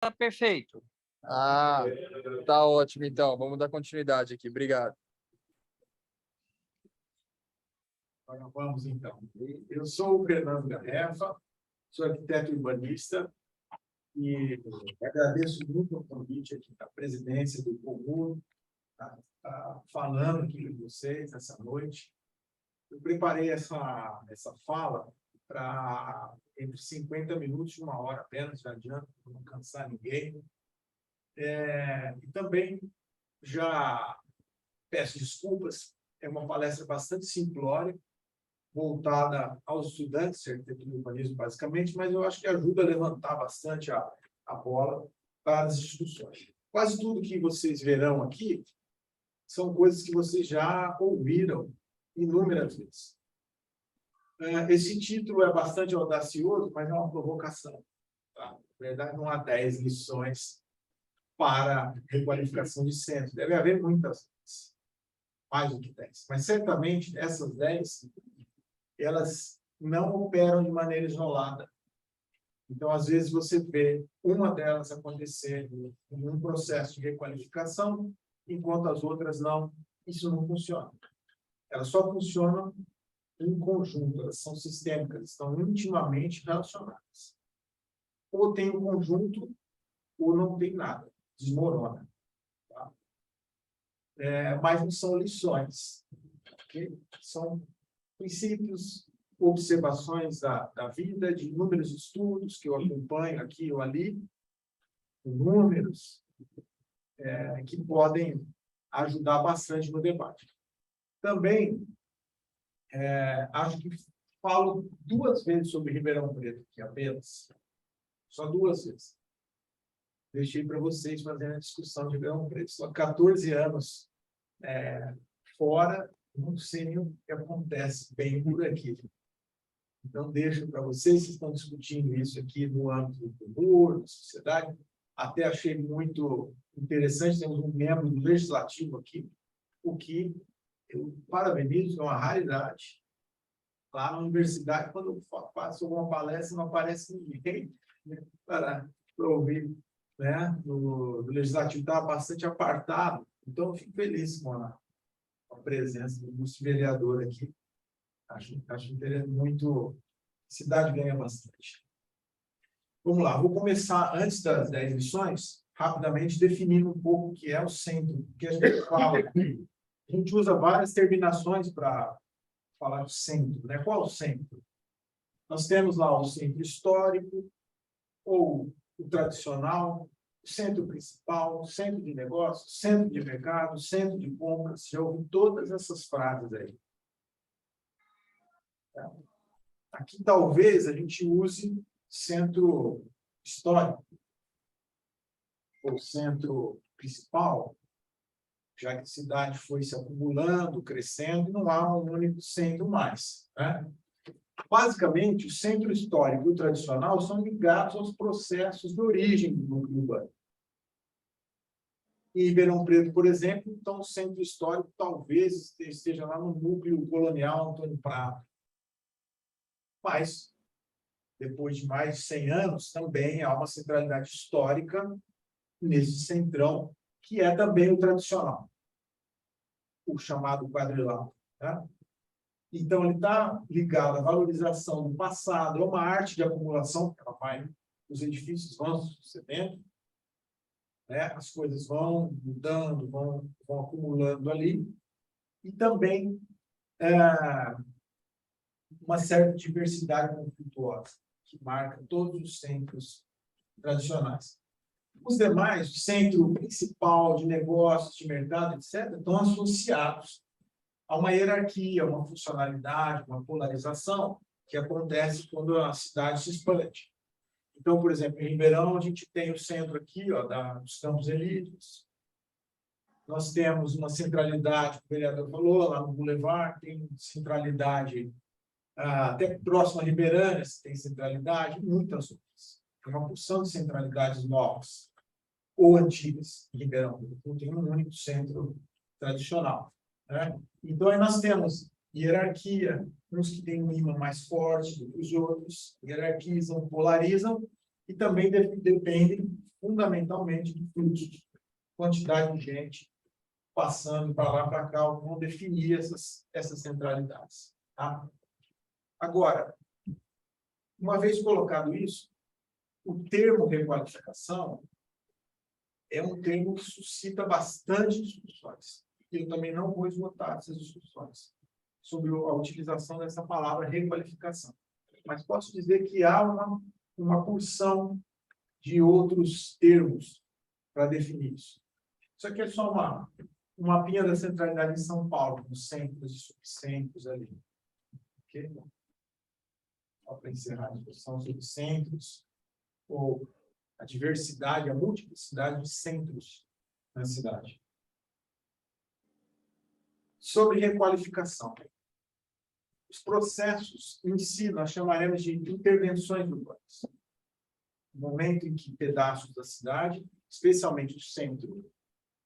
Tá perfeito. Ah, tá ótimo, então. Vamos dar continuidade aqui. Obrigado. Vamos, então. Eu sou o Fernando Garrefa, sou arquiteto urbanista e agradeço muito o convite aqui da presidência do Comum, falando aqui com vocês essa noite. Eu preparei essa fala para entre 50 minutos e 1 hora apenas, já adianto, para não cansar ninguém. E também já peço desculpas, é uma palestra bastante simplória, voltada aos estudantes de arquitetura e urbanismo, basicamente, mas eu acho que ajuda a levantar bastante a bola para as discussões. Quase tudo que vocês verão aqui são coisas que vocês já ouviram inúmeras vezes. Esse título é bastante audacioso, mas é uma provocação. Tá? Na verdade, não há 10 lições para requalificação de centros. Deve haver muitas, mais do que 10. Mas, certamente, essas 10, elas não operam de maneira isolada. Então, às vezes, você vê uma delas acontecer em um processo de requalificação, enquanto as outras não. Isso não funciona. Elas só funcionam em conjunto, elas são sistêmicas, estão intimamente relacionadas. Ou tem um conjunto, ou não tem nada, desmorona. Tá? Mas não são lições. Okay? São princípios, observações da vida, de inúmeros estudos que eu acompanho aqui ou ali, números que podem ajudar bastante no debate. Também, acho que falo 2 vezes sobre Ribeirão Preto, aqui apenas. Só 2 vezes. Deixei para vocês fazerem a discussão de Ribeirão Preto. Só 14 anos fora, não sei o que acontece bem por aqui. Então, deixo para vocês que estão discutindo isso aqui no âmbito do humor, da sociedade. Até achei muito interessante, temos um membro do Legislativo aqui, o que eu parabenizo, é uma raridade. Lá na universidade, quando eu faço alguma palestra, não aparece ninguém, né, para ouvir. Né? Do Legislativo estava bastante apartado, então eu fico feliz com a presença do vereador aqui. Acho muito. A cidade ganha bastante. Vamos lá, vou começar, antes das 10 lições, rapidamente definindo um pouco o que é o centro, porque a gente fala aqui, a gente usa várias terminações para falar do centro, né? Qual é o centro? Nós temos lá o centro histórico, ou o tradicional, o centro principal, centro de negócios, centro de mercado, centro de compras. Já ouvi todas essas frases aí. Aqui, talvez, a gente use centro histórico, ou centro principal, já que a cidade foi se acumulando, crescendo, não há um único centro mais. Né? Basicamente, o centro histórico e o tradicional são ligados aos processos de origem do núcleo urbano. Em Ribeirão Preto, por exemplo, então, o centro histórico talvez esteja lá no núcleo colonial Antônio Prado. Mas, depois de mais de 100 anos, também há uma centralidade histórica nesse centrão, que é também o tradicional, o chamado quadrilátero. Tá? Então, ele está ligado à valorização do passado, é uma arte de acumulação, que ela vai, os edifícios vão sucedendo, né? As coisas vão mudando, vão acumulando ali, e também uma certa diversidade conflituosa, que marca todos os centros tradicionais. Os demais, o centro principal de negócios, de mercado, etc., estão associados a uma hierarquia, uma funcionalidade, uma polarização que acontece quando a cidade se expande. Então, por exemplo, em Ribeirão, a gente tem o centro aqui, dos Campos Elíseos. Nós temos uma centralidade, o vereador falou, lá no Boulevard, tem centralidade até próximo a Ribeirânia, tem centralidade, muitas outras. Tem uma porção de centralidades novas ou antigas em Ribeirão. Não tem um único centro tradicional. Né? Então, aí nós temos hierarquia, uns que têm um imã mais forte do que os outros, hierarquizam, polarizam, e também dependem fundamentalmente de fluxo, quantidade de gente passando para lá, para cá, vão definir essas centralidades. Tá? Agora, uma vez colocado isso, o termo requalificação é um termo que suscita bastante discussões. Eu também não vou esgotar essas discussões sobre a utilização dessa palavra requalificação. Mas posso dizer que há uma porção de outros termos para definir isso. Isso aqui é só um mapinha da centralidade em São Paulo, com centros e subcentros ali. Ok? Só para encerrar a discussão sobre centros, ou a diversidade, a multiplicidade de centros na cidade. Sobre requalificação. Os processos em si, nós chamaremos de intervenções urbanas. No momento em que pedaços da cidade, especialmente o centro,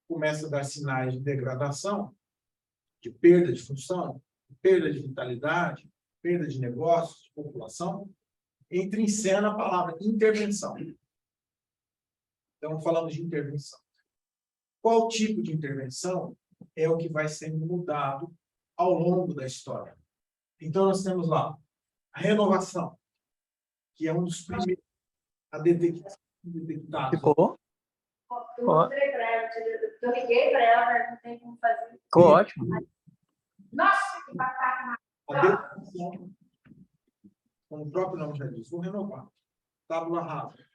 começa a dar sinais de degradação, de perda de função, de perda de vitalidade, perda de negócios, de população, entra em cena a palavra intervenção. Então, falamos de intervenção. Qual tipo de intervenção é o que vai sendo mudado ao longo da história? Então, nós temos lá a renovação, que é um dos primeiros a detectar. Ficou? Eu liguei para ela, mas não tem como fazer. Ficou ótimo. Nossa, que bacana. A detecção, como o próprio nome já diz, vou renovar. Tábula rasa.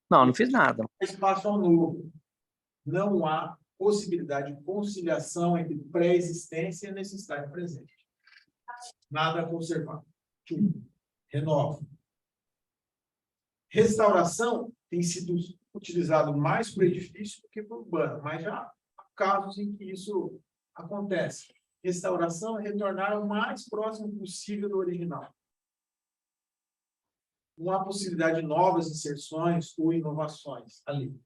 Não fiz nada. Espaço ao novo. Não há possibilidade de conciliação entre pré-existência e necessidade presente. Nada a conservar. Renova. Restauração tem sido utilizado mais para o edifício do que para o urbano, mas já há casos em que isso acontece. Restauração é retornar o mais próximo possível do original. Não há possibilidade de novas inserções ou inovações ali.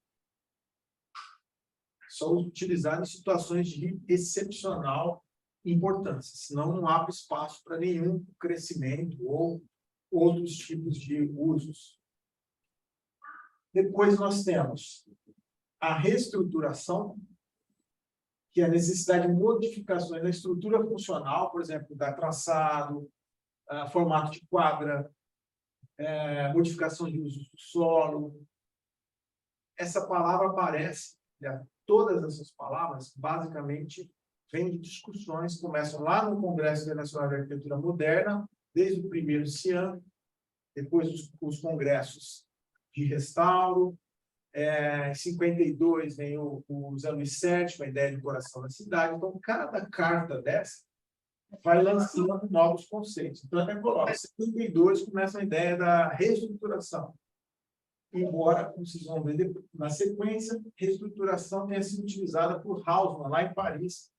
Só utilizado em situações de excepcional importância, senão não há espaço para nenhum crescimento ou outros tipos de usos. Depois nós temos a reestruturação, que é a necessidade de modificações na estrutura funcional, por exemplo, da traçado, formato de quadra, modificação de uso do solo. Essa palavra aparece, todas essas palavras, basicamente, vêm de discussões, começam lá no Congresso Internacional de Arquitetura Moderna, desde o primeiro CIAM, depois os congressos de restauro. Em 52 vem o Zé Luiz Sete, com a ideia de decoração da cidade. Então, cada carta dessa vai lançando novos conceitos. Então, até coloca, em 52 começa a ideia da reestruturação. Embora, como vocês vão ver na sequência, reestruturação tenha sido utilizada por Haussmann, lá em Paris,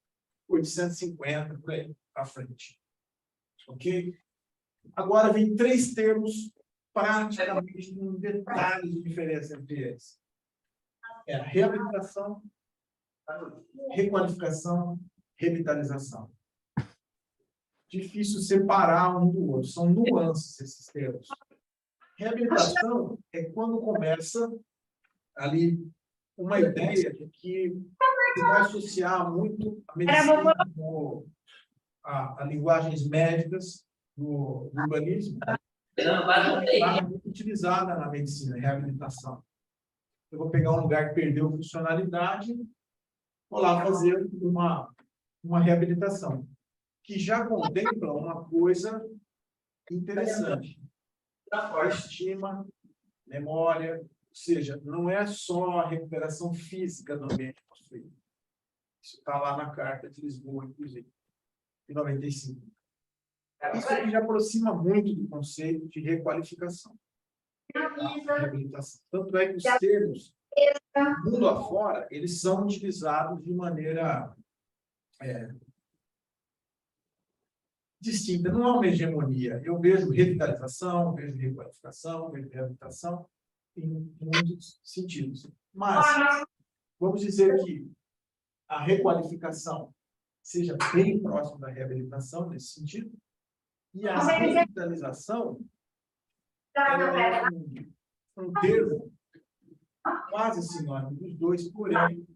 850, por aí, à frente. Ok? Agora, vem três termos praticamente um detalhe de diferença entre eles. É a reabilitação, requalificação, revitalização. Difícil separar um do outro, são nuances esses termos. Reabilitação é quando começa ali uma ideia de que se vai associar muito a medicina, a linguagens médicas do urbanismo, é muito utilizada na medicina, reabilitação. Eu vou pegar um lugar que perdeu funcionalidade, vou lá fazer uma reabilitação, que já contempla uma coisa interessante. Estima, memória, ou seja, não é só a recuperação física do ambiente construído. Isso está lá na Carta de Lisboa, inclusive, de 95. Isso aqui já aproxima muito do conceito de requalificação. Reabilitação. Tanto é que os termos, mundo afora, eles são utilizados de maneira distinta. Não há uma hegemonia. Eu vejo revitalização, vejo requalificação, vejo reabilitação em muitos sentidos. Mas, vamos dizer que a requalificação seja bem próxima da reabilitação, nesse sentido, e a revitalização é um termo quase sinônimo dos dois, porém,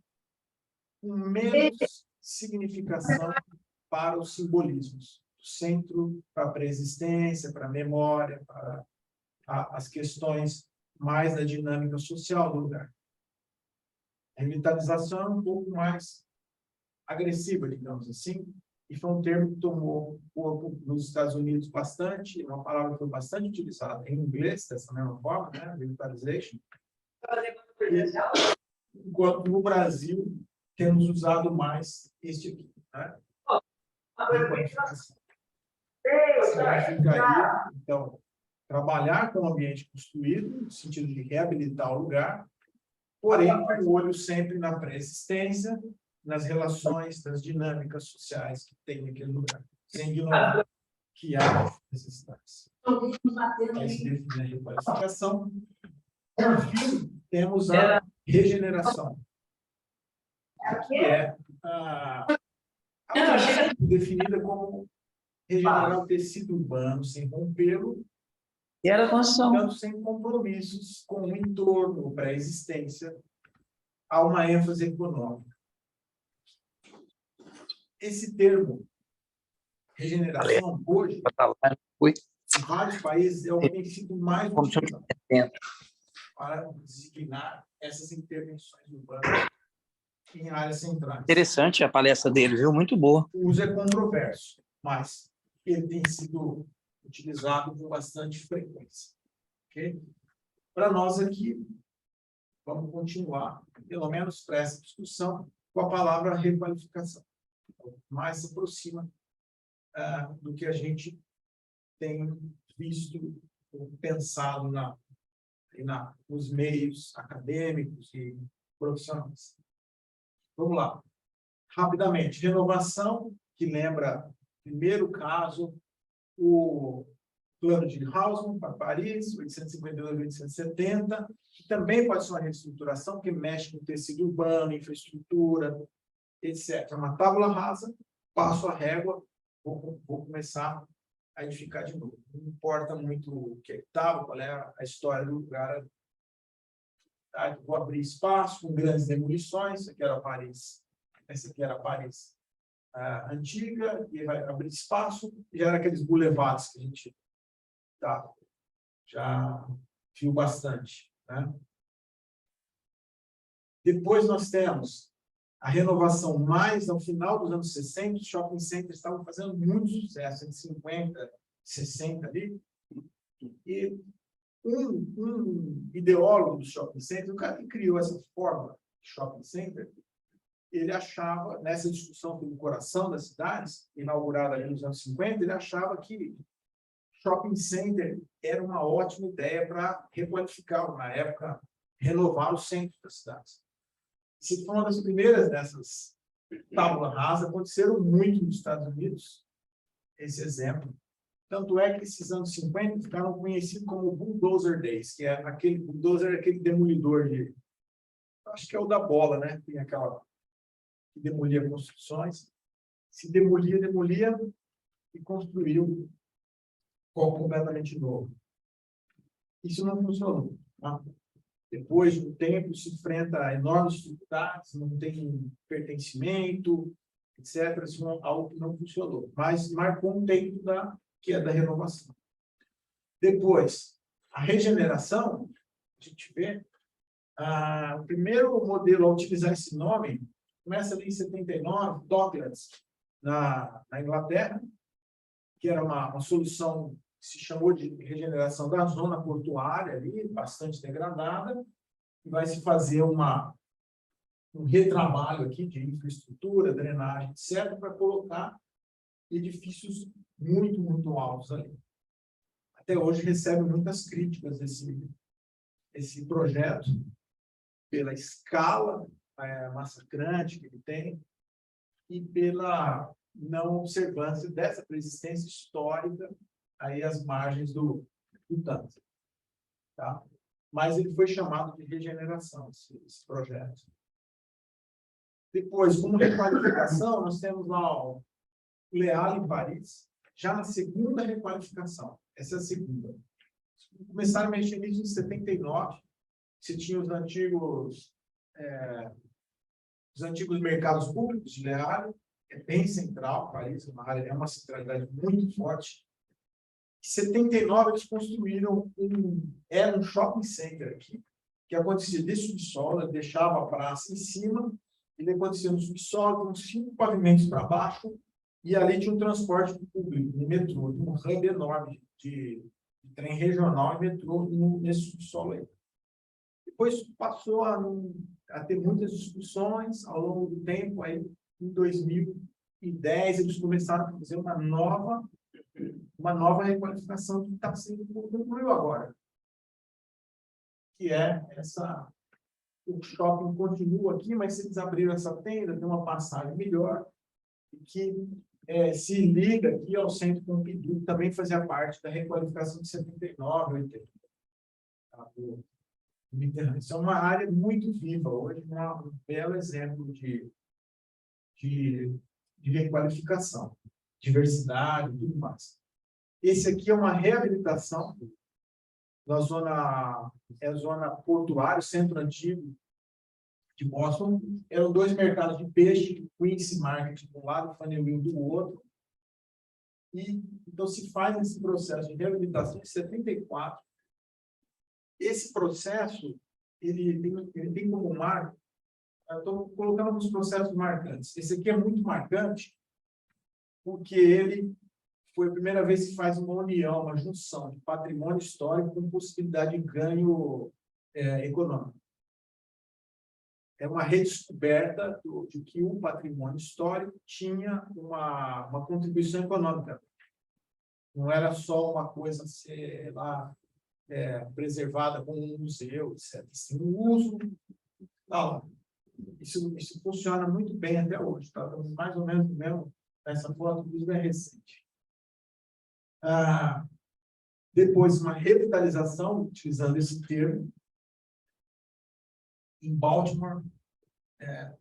com menos significação para os simbolismos. O centro para a pré-existência, para a memória, para as questões mais da dinâmica social do lugar. A revitalização é um pouco mais agressiva, digamos assim, e foi um termo que tomou corpo nos Estados Unidos bastante, uma palavra que foi bastante utilizada em inglês, dessa mesma forma, né? Revitalization. Enquanto no Brasil temos usado mais este aqui, né? Significaria, então, trabalhar com o ambiente construído, no sentido de reabilitar o lugar, porém, com o olho sempre na pré-existência, nas relações, nas dinâmicas sociais que tem naquele lugar, sem ignorar que há necessidades. Aí se define a requalificação. Por fim, temos a regeneração, que é definida como regenerar o tecido urbano sem rompê-lo, E era a construção. tanto sem compromissos com o entorno, pré-existência, há uma ênfase econômica. Esse termo, regeneração, hoje, em vários países, é o que tem sido mais utilizado para designar essas intervenções urbanas em áreas centrais. Interessante a palestra dele, viu? Muito boa. O uso é controverso, mas ele tem sido utilizado com bastante frequência. Okay? Para nós aqui, vamos continuar, pelo menos para essa discussão, com a palavra requalificação. Mais se aproxima do que a gente tem visto, pensado nos meios acadêmicos e profissionais. Vamos lá. Rapidamente, renovação, que lembra, primeiro caso, o plano de Haussmann para Paris, 1852-1870, que também pode ser uma reestruturação, que mexe com tecido urbano, infraestrutura, etc. Uma tábula rasa, passo a régua, vou começar a edificar de novo. Não importa muito o que estava, qual é a história do lugar. Vou abrir espaço com grandes demolições. Essa aqui era Paris. Essa aqui era Paris antiga, e vai abrir espaço. Já era aqueles boulevards que a gente já viu bastante, né? Depois nós temos a renovação mais ao final dos anos 60, os shopping centers estavam fazendo muito sucesso, em 50, 60 ali. E um ideólogo do shopping center, o cara que criou essa fórmula de shopping center, ele achava, nessa discussão pelo coração das cidades, inaugurada ali nos anos 50, ele achava que shopping center era uma ótima ideia para requalificar, na época, renovar o centro das cidades. Essa foi uma das primeiras dessas tábula rasa, aconteceram muito nos Estados Unidos, esse exemplo. Tanto é que esses anos 50 ficaram conhecidos como Bulldozer Days, que é aquele bulldozer, aquele demolidor de... Acho que é o da bola, né? Tem aquela que demolia construções. Se demolia e construiu algo completamente novo. Isso não funcionou. Tá? Depois de um tempo, se enfrenta a enormes dificuldades, não tem pertencimento, etc. Isso é algo que não funcionou. Mas marcou um tempo que é da renovação. Depois, a regeneração, a gente vê, o primeiro modelo a utilizar esse nome começa ali em 79, Docklands, na Inglaterra, que era uma solução que se chamou de regeneração da zona portuária ali, bastante degradada, e vai se fazer um retrabalho aqui de infraestrutura, drenagem, etc., para colocar edifícios muito, muito altos ali. Até hoje recebe muitas críticas esse projeto, pela escala massacrante que ele tem e pela não observância dessa persistência histórica aí às margens do Tâmisa. Tá? Mas ele foi chamado de regeneração, esse projeto. Depois, como requalificação, nós temos lá o Leal em Paris, já na segunda requalificação. Essa é a segunda. Começaram a mexer nisso em 79, Você tinha os antigos mercados públicos de Leal, é bem central, Paris é uma centralidade muito forte. Em 79, eles construíram era um shopping center aqui, que acontecia de subsolo, deixava a praça em cima, ele acontecia no subsolo, com 5 pavimentos para baixo, e ali tinha um transporte público, um metrô, um hub enorme de trem regional e metrô nesse subsolo aí. Depois passou a ter muitas discussões ao longo do tempo, aí em 2010 eles começaram a fazer uma nova requalificação que está sendo concluída agora, que é o shopping continua aqui, mas se eles abriram essa tenda, tem uma passagem melhor, e que se liga aqui ao Centro Pompidou, que também fazia parte da requalificação de 79, 80. Isso é uma área muito viva, hoje um belo exemplo de requalificação, diversidade e tudo mais. Esse aqui é uma reabilitação da zona portuária, centro antigo de Boston. Eram 2 mercados de peixe, Quincy Market de um lado, Faneuil do outro. E então se faz esse processo de reabilitação em 74. Esse processo, ele tem como marco, eu estou colocando alguns processos marcantes. Esse aqui é muito marcante, porque ele foi a primeira vez que faz uma união, uma junção de patrimônio histórico com possibilidade de ganho econômico. É uma redescoberta de que o patrimônio histórico tinha uma contribuição econômica. Não era só uma coisa a ser lá preservada como um museu, etc. Sim, o uso, isso funciona muito bem até hoje. Tá? Estamos mais ou menos mesmo nessa foto, inclusive é recente. Depois, uma revitalização, utilizando esse termo, em Baltimore,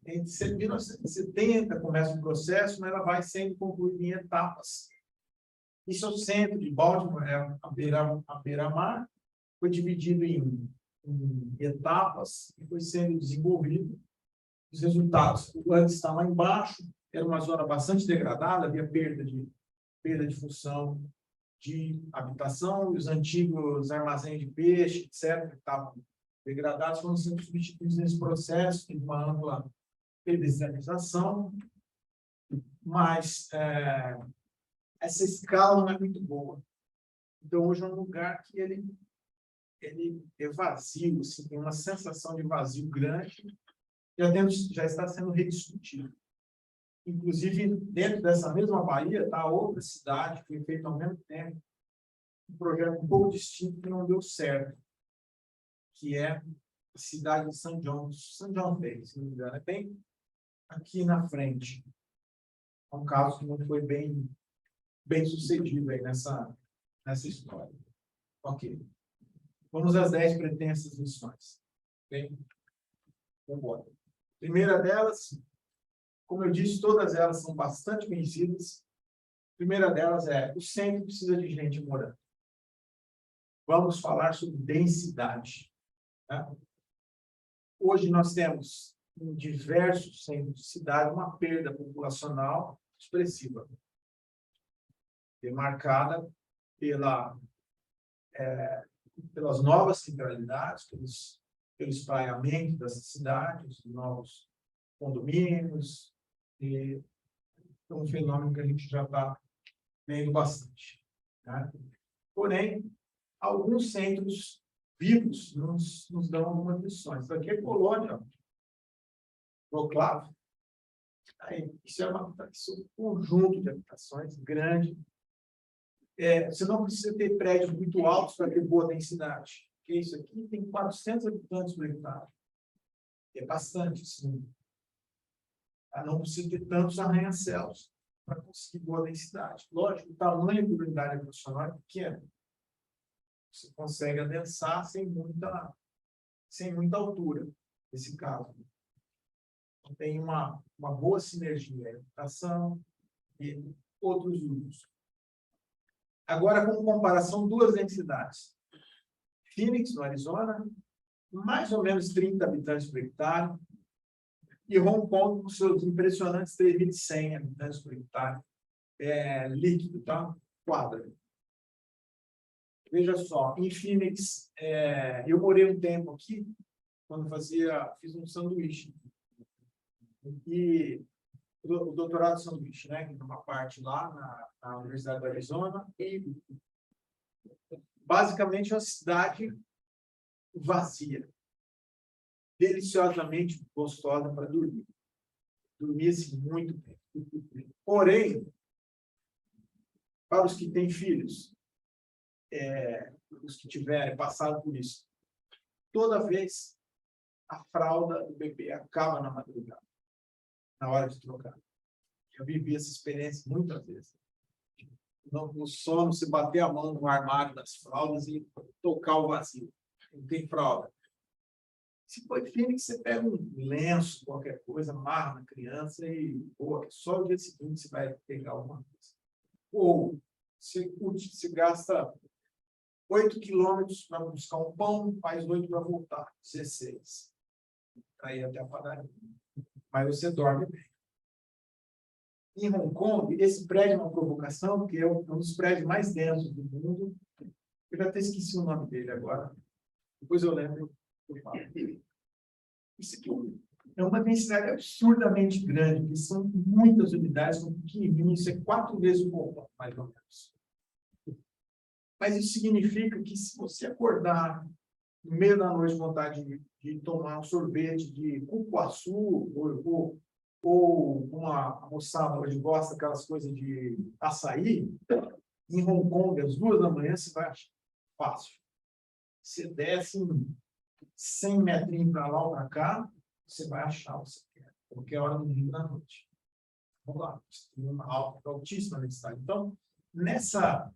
em 1970 começa o processo, mas ela vai sendo concluída em etapas. Isso é o centro de Baltimore, a beira-mar, foi dividido em etapas e foi sendo desenvolvido. Os resultados, antes está lá embaixo, era uma zona bastante degradada, havia perda de função de habitação, os antigos armazéns de peixe, etc., que estavam degradados, foram sendo substituídos nesse processo, de uma ampla pedestrianização, mas essa escala não é muito boa. Então, hoje é um lugar que ele é vazio, assim, tem uma sensação de vazio grande, já está sendo rediscutido. Inclusive, dentro dessa mesma Bahia, está outra cidade, que foi feita ao mesmo tempo, um projeto um pouco distinto que não deu certo, que é a cidade de St. John Bay, se não me engano, é bem aqui na frente. É um caso que não foi bem sucedido aí nessa história. Ok. Vamos às 10 pretensas lições. Bem, vamos embora. Primeira delas, como eu disse, todas elas são bastante conhecidas. A primeira delas é: o centro precisa de gente morando. Vamos falar sobre densidade. Tá? Hoje nós temos, em diversos centros de cidade, uma perda populacional expressiva, demarcada pelas novas centralidades, pelo espraiamento das cidades, novos condomínios, e é um fenômeno que a gente já está vendo bastante. Tá? Porém, alguns centros vivos nos dão algumas lições. Isso aqui é Colônia, Wrocław. Isso é um conjunto de habitações grande. Você não precisa ter prédios muito altos para ter boa densidade. Porque isso aqui tem 400 habitantes por hectare. É bastante, sim. Não precisa ter tantos arranha-céus para conseguir boa densidade. Lógico, o tamanho da unidade habitacional é pequeno. Você consegue adensar sem muita altura, nesse caso. Então, tem uma boa sinergia entre habitação e outros usos. Agora, como comparação, 2 densidades. Phoenix, no Arizona, mais ou menos 30 habitantes por hectare, e Hong Kong com seus impressionantes 3.100 habitantes por hectare, líquido, tá? Quadra. Veja só, em Phoenix, eu morei um tempo aqui, quando fiz um sanduíche. E o doutorado de sanduíche, né? Que é uma parte lá na Universidade do Arizona, e basicamente é uma cidade vazia, deliciosamente gostosa para dormir. Dormia-se muito bem. Porém, para os que têm filhos, os que tiverem passado por isso, toda vez a fralda do bebê acaba na madrugada, na hora de trocar. Eu vivi essa experiência muitas vezes. No sono, se bater a mão no armário das fraldas e tocar o vazio. Não tem fralda. Se for Phoenix, você pega um lenço, qualquer coisa, amarra na criança e só o dia seguinte você vai pegar alguma coisa. Ou você gasta 8 quilômetros para buscar um pão, faz 8 para voltar, 16. Para ir até a padaria. Mas você dorme bem. Em Hong Kong, esse prédio é uma provocação, porque é um dos prédios mais densos do mundo. Eu já até esqueci o nome dele agora. Depois eu lembro. Isso aqui é uma densidade absurdamente grande, porque são muitas unidades, são pequenininhas, isso é 4 vezes o comum, mais ou menos. Mas isso significa que se você acordar no meio da noite com vontade de tomar um sorvete de cupuaçu, ou uma moçada hoje gosta daquelas coisas de açaí, em Hong Kong, às 2 da manhã, você vai achar fácil. Você desce 100 metrinhos para lá ou para cá, você vai achar o que você quer, qualquer hora do dia da noite. Vamos lá, tem uma altíssima necessidade. Então, nessa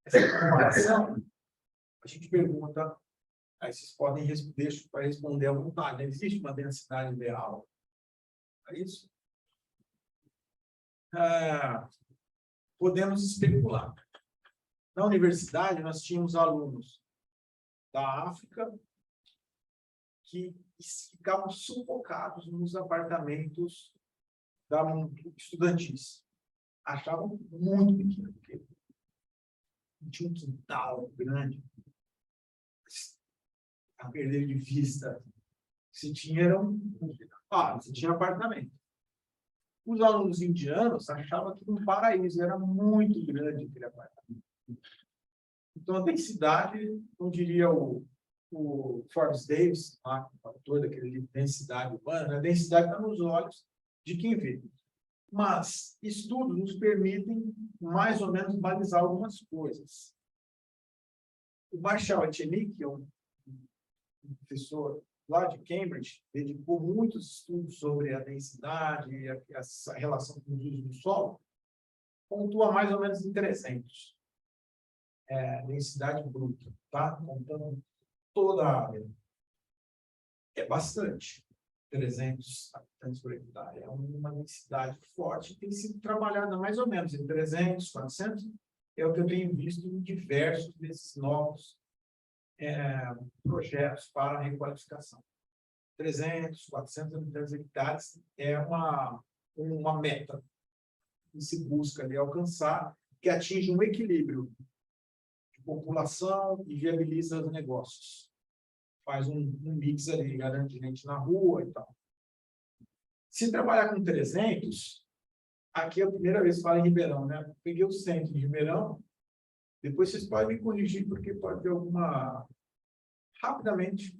comparação, a gente pergunta, aí vocês podem responder para responder à vontade, existe uma densidade ideal? É isso? Podemos especular. Na universidade, nós tínhamos alunos da África que ficavam sufocados nos apartamentos estudantis. Achavam muito pequeno, porque tinha um quintal grande, a perder de vista. Se tinha, você tinha apartamento. Os alunos indianos achavam que um paraíso, era muito grande aquele apartamento. Então, a densidade, não diria o Forbes Davis, autor daquele livro Densidade Urbana, a densidade está nos olhos de quem vê. Mas estudos nos permitem, mais ou menos, balizar algumas coisas. O Marshall Etchenique, que é um professor lá de Cambridge, dedicou muitos estudos sobre a densidade e a relação com os usos do solo, pontua mais ou menos em 300. Densidade bruta, tá? Contando toda a área. É bastante. 300 habitantes por hectare. É uma densidade forte, tem sido trabalhada mais ou menos em 300, 400. É o que eu tenho visto em diversos desses novos projetos para a requalificação. 300, 400 habitantes hectares é uma meta que se busca ali alcançar, que atinge um equilíbrio de população e viabiliza os negócios. Faz um mix ali, garante gente na rua e tal. Se trabalhar com 300, aqui é a primeira vez que falo em Ribeirão, né? Peguei o centro de Ribeirão, depois vocês podem me corrigir, porque pode ter alguma... Rapidamente,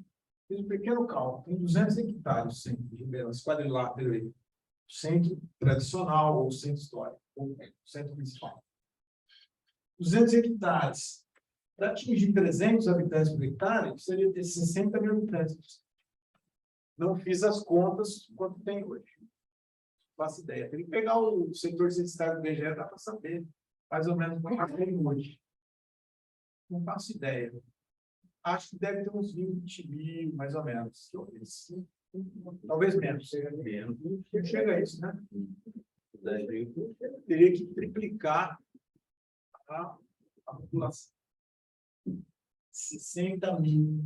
fiz um pequeno cálculo, tem 200 hectares o centro de Ribeirão, esse quadrilátero aí. Centro tradicional, ou centro histórico, ou centro principal. 200 hectares. Para atingir 300 habitantes por hectare, precisaria ter 60 mil habitantes. Não fiz as contas quanto tem hoje. Não faço ideia. Tem que pegar o setor censitário do IBGE, dá para saber mais ou menos quanto tem hoje. Não faço ideia. Acho que deve ter uns 20 mil, mais ou menos. Talvez menos. Chega a isso, né? Teria que triplicar a população. 60 mil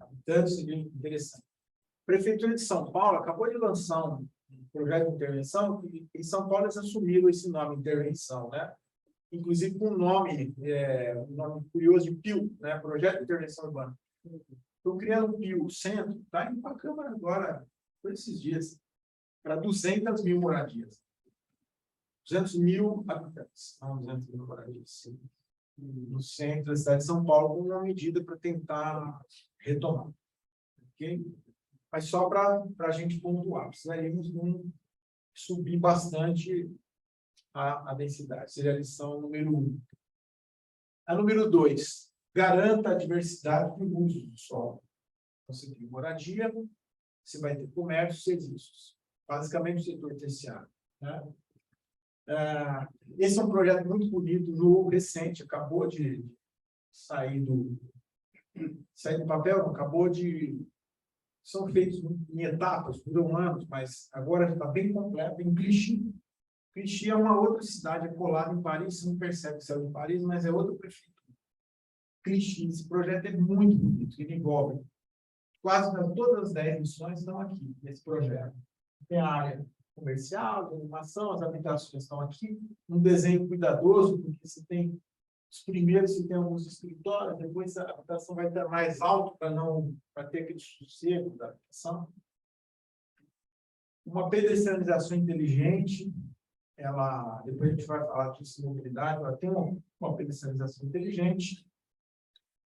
habitantes, seria interessante. A Prefeitura de São Paulo acabou de lançar um projeto de intervenção, e em São Paulo eles assumiram esse nome, intervenção, né? Inclusive com um nome curioso de PIU, né? Projeto de Intervenção Urbana. Estou criando o PIU Centro, está indo para a Câmara agora, por esses dias, para 200 mil moradias. 200 mil habitantes, não 200 mil moradias. No centro da cidade de São Paulo, com uma medida para tentar retomar. Ok? Mas só para a gente pontuar, precisaríamos subir bastante a densidade. Seria a lição número 1. A número 2, garanta a diversidade do uso do solo. Você tem moradia, você vai ter comércio e serviços. Basicamente o setor terciário. Né? Esse é um projeto muito bonito, novo, recente, acabou de sair do papel, acabou de... São feitos em etapas, duram anos, mas agora já está bem completo, em Clichy. Clichy é uma outra cidade colada em Paris, você não percebe que saiu de Paris, mas é outra prefeitura. Clichy, esse projeto é muito bonito, ele envolve quase todas as 10 missões estão aqui, nesse projeto. Tem a área comercial, de animação, as habitações estão aqui, um desenho cuidadoso, porque você tem os primeiros, você tem alguns escritórios, depois a habitação vai estar mais alto para ter aquele sossego da habitação. Uma pedestrianização inteligente, depois a gente vai falar disso em mobilidade, ela tem uma pedestrianização inteligente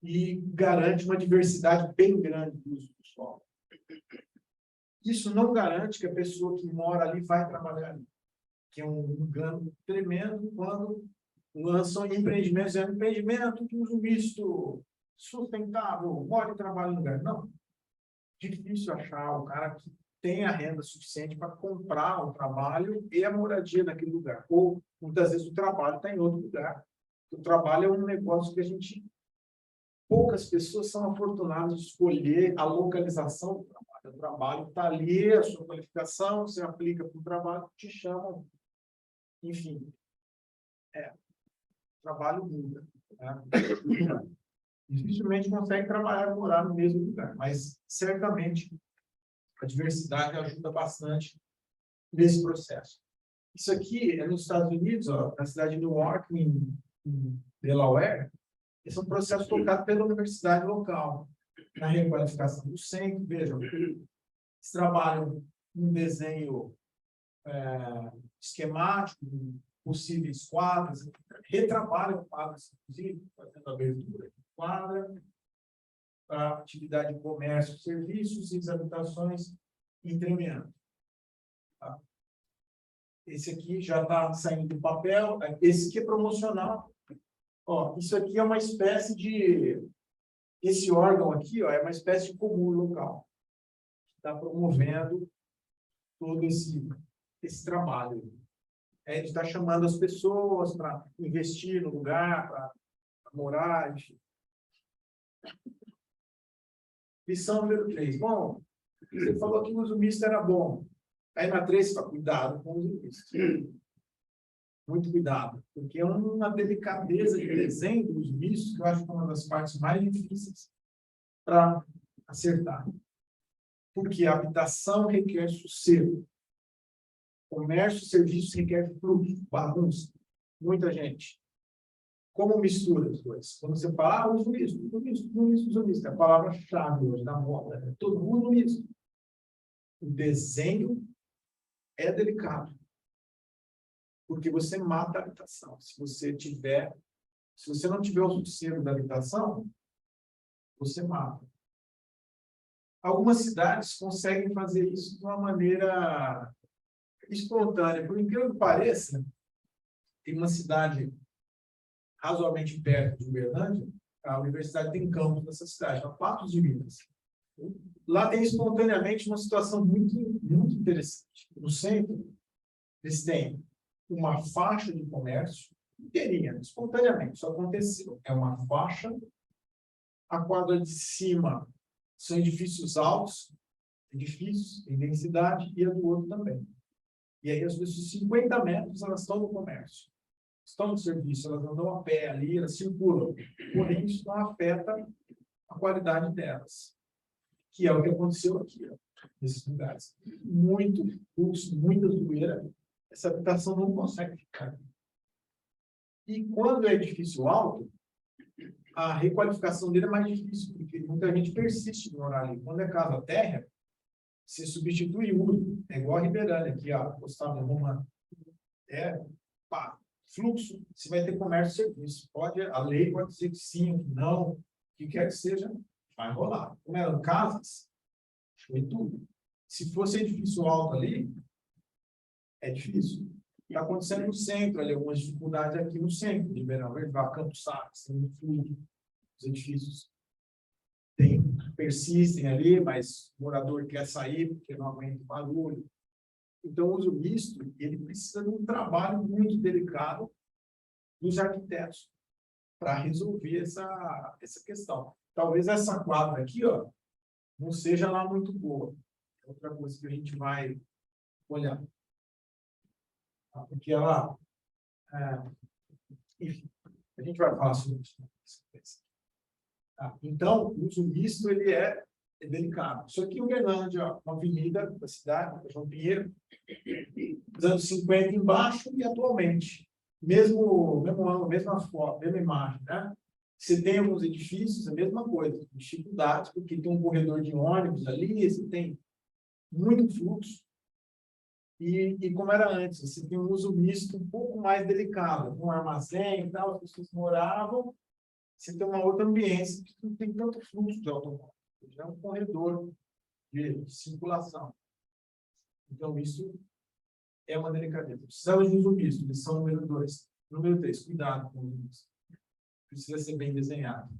e garante uma diversidade bem grande do uso do solo. Isso não garante que a pessoa que mora ali vai trabalhar ali, que é um engano tremendo quando lançam empreendimentos, empreendimento de uso misto, sustentável, mora e trabalha no lugar. Não. Difícil achar o cara que tem a renda suficiente para comprar o trabalho e a moradia naquele lugar. Ou, muitas vezes, o trabalho está em outro lugar. O trabalho é um negócio que poucas pessoas são afortunadas de escolher a localização do trabalho. O trabalho está ali, a sua qualificação, você aplica para o trabalho, te chamam. Enfim, o trabalho muda. Né? Dificilmente consegue trabalhar e morar no mesmo lugar, mas certamente a diversidade ajuda bastante nesse processo. Isso aqui é nos Estados Unidos, na cidade de Newark, em Delaware. Esse é um processo tocado pela universidade local, na requalificação do centro. Vejam, eles trabalham um desenho esquemático, possíveis quadras, retrabalham quadras, inclusive, fazendo abertura de quadra, para atividade de comércio, serviços e desabitações em treinamento. Tá? Esse aqui já está saindo do papel, esse aqui é promocional. Isso aqui é uma espécie de... Esse órgão aqui é uma espécie de comune local, que está promovendo todo esse trabalho. Ele está chamando as pessoas para investir no lugar, para morar, enfim. Lição número 3. Bom, você falou que o uso misto era bom. Aí na 3, você fala, cuidado com o uso misto. Muito cuidado, porque é uma delicadeza de desenho do uso misto, que eu acho que é uma das partes mais difíceis para acertar. Porque a habitação requer sossego. Comércio e serviços requer fluxo, bagunça. Muita gente. Como mistura os dois? Quando você fala, uso misto. É a palavra-chave hoje da moda. É todo mundo misto. O desenho é delicado. Porque você mata a habitação. Se você não tiver o sossego da habitação, você mata. Algumas cidades conseguem fazer isso de uma maneira espontânea. Por incrível que pareça, tem uma cidade razoavelmente perto de Uberlândia, a universidade tem campus nessa cidade, chama Patos de Minas. Lá tem espontaneamente uma situação muito, muito interessante. No centro, eles têm uma faixa de comércio inteirinha, espontaneamente, isso aconteceu. É uma faixa, a quadra de cima são edifícios altos, edifícios em densidade, e a do outro também. E aí, as pessoas, 50 metros, elas estão no comércio, estão no serviço, elas andam a pé ali, elas circulam. Porém, isso não afeta a qualidade delas. que é o que aconteceu aqui, ó, nesses lugares. Muito fluxo, muita zoeira, essa habitação não consegue ficar. E quando é edifício alto, a requalificação dele é mais difícil, porque muita gente persiste em morar ali. Quando é casa térrea, você substitui uso. É igual a Ribeirânia, aqui, ó, Gustavo Romano. Pá, fluxo, você vai ter comércio e serviço. A lei pode dizer que sim, que não, o que quer que seja, vai rolar. Como eram casas, foi tudo. Se fosse edifício alto ali, é difícil. Está acontecendo no centro, ali, algumas dificuldades aqui no centro, de Ribeirão Verde, Campos Sales, tem muito fluxo. Os edifícios persistem ali, mas o morador quer sair porque não aguenta o barulho. Então, o uso misto, ele precisa de um trabalho muito delicado dos arquitetos para resolver essa questão. Talvez essa quadra aqui, ó, não seja lá muito boa. É outra coisa que a gente vai olhar. Porque ela... enfim, a gente vai falar sobre isso. Então, o uso misto, ele é delicado. Isso aqui é Uberlândia, uma avenida da cidade, João Pinheiro, dos anos 50 embaixo e atualmente. Mesmo ano, mesma foto, mesma imagem, né? Você tem alguns edifícios, a mesma coisa, dificuldades, porque tem um corredor de ônibus ali, você tem muito fluxo. E como era antes, você tem um uso misto um pouco mais delicado, um armazém e tal, as pessoas moravam, você tem uma outra ambiência que não tem tanto fluxo de automóvel. É um corredor de circulação. Então, isso é uma delicadeza. Precisamos de uso misto, lição número 2. Número 3, cuidado com o uso misto. Precisa ser bem desenhado.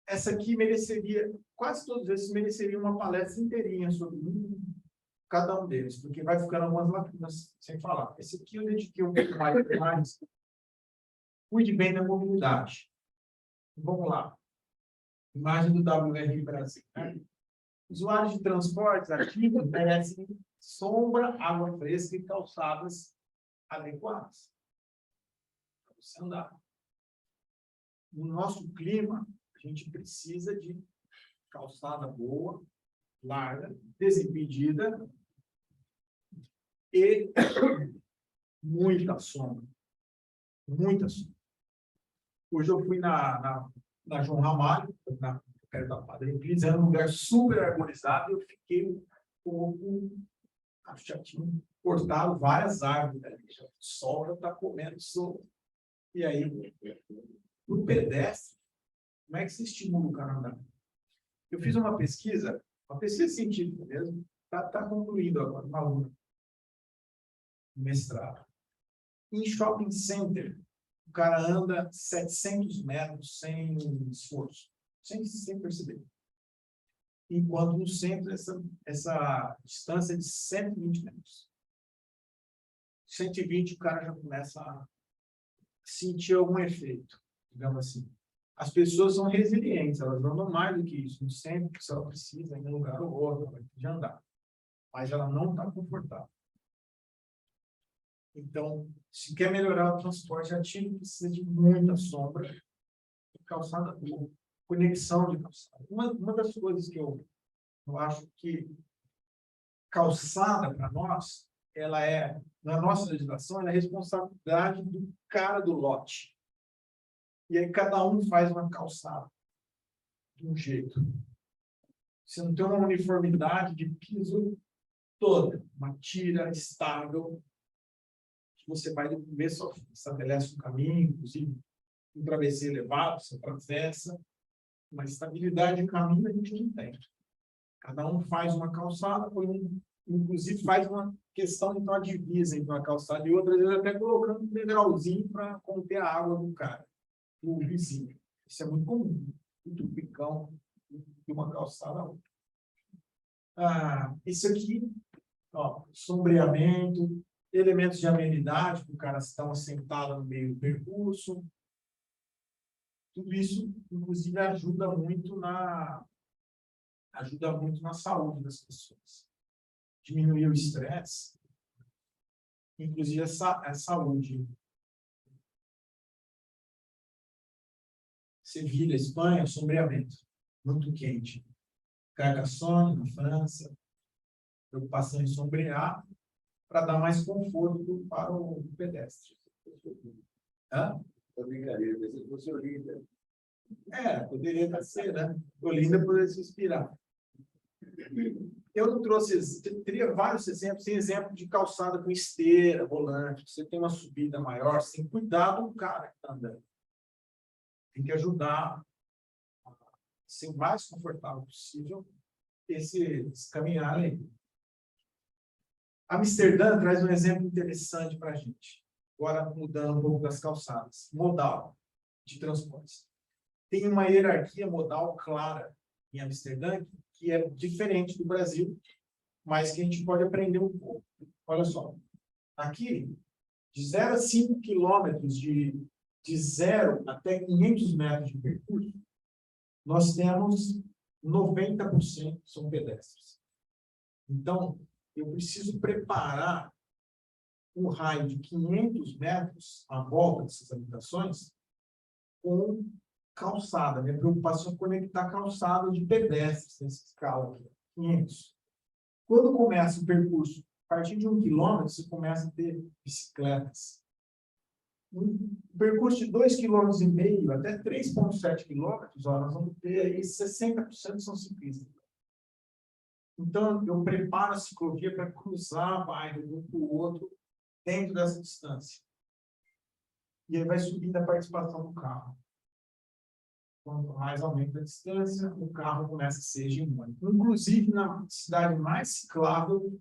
Essa aqui mereceria, quase todos esses mereceriam uma palestra inteirinha sobre cada um deles, porque vai ficando algumas lacunas sem falar. Esse aqui eu dediquei um pouco mais. Cuide bem da mobilidade. Vamos lá. Imagem do WR Brasil. Né? Usuários de transportes ativos merecem sombra, água fresca e calçadas adequadas para você andar. No nosso clima, a gente precisa de calçada boa, larga, desimpedida e muita sombra. Muita sombra. Hoje eu fui na João Ramalho, perto da Padre Pires, era um lugar super arborizado, e eu fiquei um pouco chatinho, cortaram várias árvores, né? O sol já está comendo sol. E aí, o pedestre, como é que se estimula o cara a andar? Eu fiz uma pesquisa científica mesmo, está concluindo agora, uma aluna, mestrado. Em shopping center, o cara anda 700 metros sem esforço, sem perceber. Enquanto no centro, essa distância é de 120 metros. 120, o cara já começa a sentir algum efeito, digamos assim. As pessoas são resilientes, elas andam mais do que isso. No centro, se ela precisa, em um lugar ou outro, ela vai ter de andar. Mas ela não está confortável. Então, se quer melhorar o transporte ativo, precisa de muita sombra e calçada boa. Conexão de calçada. Uma das coisas que eu acho que calçada, para nós, ela é, na nossa legislação, ela é responsabilidade do cara do lote. E aí cada um faz uma calçada de um jeito. Você não tem uma uniformidade de piso toda, uma tira estável, que você vai ver só estabelece um caminho, inclusive um travesseiro elevado, você atravessa, uma estabilidade de caminho a gente não tem. Cada um faz uma calçada, inclusive faz uma questão de uma divisa entre uma calçada e outra, às vezes até colocando um degrauzinho para conter a água do cara, do vizinho. Isso é muito comum, muito picão de uma calçada a outra. Isso aqui, ó, sombreamento, elementos de amenidade, que o cara está assentado no meio do percurso. Tudo isso, inclusive, ajuda muito na saúde das pessoas. Diminuir o estresse, inclusive a saúde. Sevilha, Espanha, sombreamento. muito quente. Carcassonne, na França, preocupação em sombrear para dar mais conforto para o pedestre. Hã? Eu brincadeira, se fosse Olinda. Poderia ser, né? Olinda poderia se inspirar. Eu não trouxe, teria vários exemplos, tem exemplo de calçada com esteira, volante, você tem uma subida maior, você tem que cuidar do cara que está andando. Tem que ajudar a ser o mais confortável possível esse caminhar aí. Amsterdã traz um exemplo interessante para a gente. Agora, mudando um pouco das calçadas. Modal de transportes. Tem uma hierarquia modal clara em Amsterdã, que é diferente do Brasil, mas que a gente pode aprender um pouco. Olha só. Aqui, de 0 a 5 quilômetros, de 0 até 500 metros de percurso, nós temos 90% são pedestres. Então, eu preciso preparar um raio de 500 metros à volta dessas habitações com calçada. Minha preocupação é conectar calçada de pedestres nessa escala aqui, 500. Quando começa o percurso, a partir de 1 quilômetro, você começa a ter bicicletas. Um percurso de 2,5 km até 3,7 km, nós vamos ter aí 60% são ciclistas. Então, eu preparo a ciclovia para cruzar bairro de um para o outro dentro dessa distância. E aí vai subindo a participação do carro. Quanto mais aumenta a distância, o carro começa a ser hegemônico. Inclusive, na cidade mais ciclável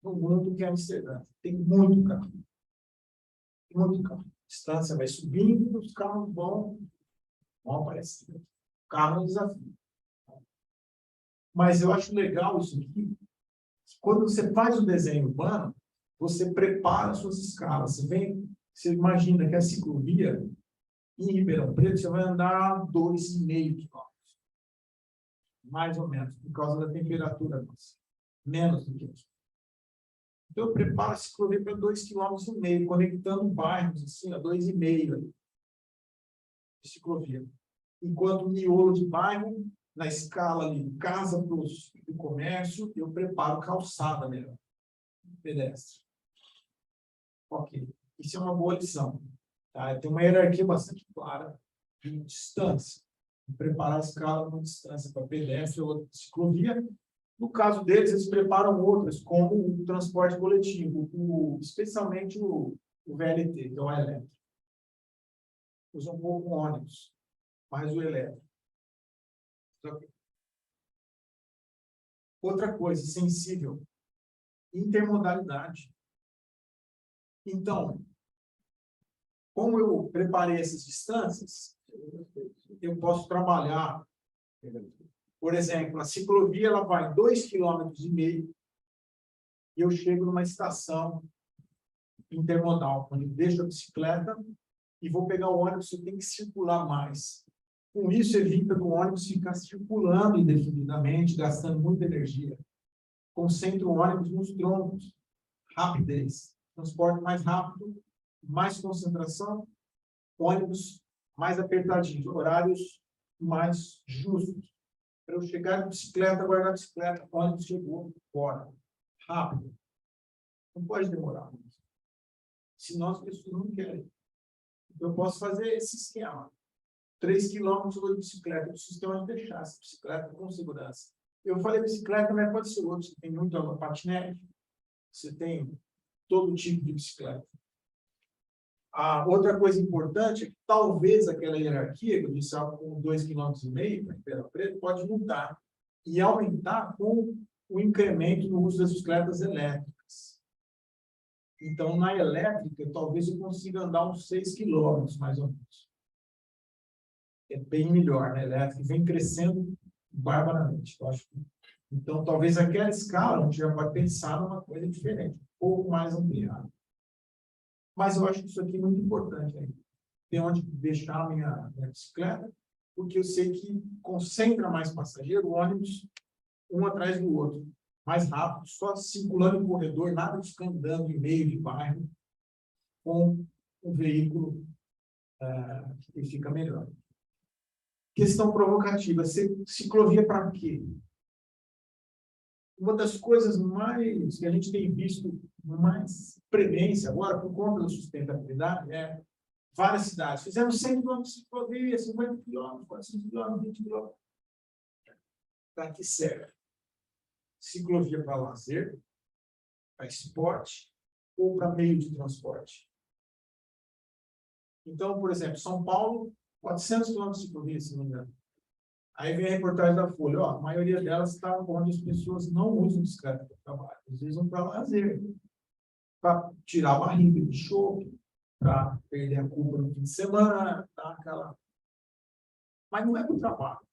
do mundo, que é Amsterdã. Tem muito carro. Muito carro. A distância vai subindo, os carros vão aparecendo. O carro é um desafio. Mas eu acho legal isso aqui. Quando você faz o desenho urbano, você prepara suas escalas. Você imagina que a ciclovia em Ribeirão Preto, você vai andar 2,5 quilômetros. Mais ou menos, por causa da temperatura nossa. Menos do que isso. Então, eu preparo a ciclovia para 2,5 km, conectando bairros assim, a 2,5 de ciclovia. Enquanto o miolo de bairro, na escala ali, casa para o comércio, eu preparo calçada melhor. Pedestre. Ok. Isso é uma boa lição. Tá? Tem uma hierarquia bastante clara de distância. Preparar a escala com distância para pedestre ou ciclovia. No caso deles, eles preparam outras, como o transporte coletivo, especialmente o VLT, que é o elétrico. Usam um pouco o ônibus, mais o elétrico. Outra coisa sensível, intermodalidade. Então, como eu preparei essas distâncias, eu posso trabalhar, por exemplo, a ciclovia ela vai 2,5 km e eu chego numa estação intermodal, onde eu deixo a bicicleta e vou pegar o ônibus, eu tenho que circular mais. Com isso, evita o ônibus ficar circulando indefinidamente, gastando muita energia. Concentra o ônibus nos troncos, rapidez, transporte mais rápido, mais concentração, ônibus mais apertadinho, horários mais justos. Para eu chegar de bicicleta, guardar a bicicleta, o ônibus chegou, fora. Rápido. Não pode demorar muito. Senão as pessoas não querem. Então, eu posso fazer esse esquema. 3 quilômetros de bicicleta, o sistema de deixar essa bicicleta com segurança. Eu falei bicicleta, mas pode ser outro. Você tem muito patinete, você tem todo tipo de bicicleta. A outra coisa importante é que talvez aquela hierarquia, que eu disse algo com 2,5 km para Ribeirão Preto, pode mudar e aumentar com o incremento no uso das bicicletas elétricas. Então, na elétrica, talvez eu consiga andar uns 6 quilômetros, mais ou menos. É bem melhor, né? Elétrica vem crescendo barbaramente, eu acho. Então, talvez aquela escala, a gente já pode pensar numa coisa diferente, um pouco mais ampliada. Mas eu acho que isso aqui é muito importante. Né? Tem onde deixar a minha bicicleta, porque eu sei que concentra mais passageiro, o ônibus, um atrás do outro, mais rápido, só circulando em corredor, nada de ficar andando em meio de bairro, com um veículo que fica melhor. Questão provocativa. Ciclovia para quê? Uma das coisas mais que a gente tem visto mais prevalência agora, por conta da sustentabilidade, é várias cidades fizeram 100 quilômetros de ciclovia, 50 quilômetros, 400 quilômetros, 20 quilômetros. Para que serve? Ciclovia para lazer, para esporte ou para meio de transporte? Então, por exemplo, São Paulo, 400 quilômetros de ciclovia, se não me engano. Aí vem a reportagem da Folha, ó, a maioria delas está onde as pessoas não usam bicicleta para trabalho, eles usam para lazer, para tirar a barriga de chope, para perder a culpa no fim de semana, tá? Aquela... Mas não é para o trabalho.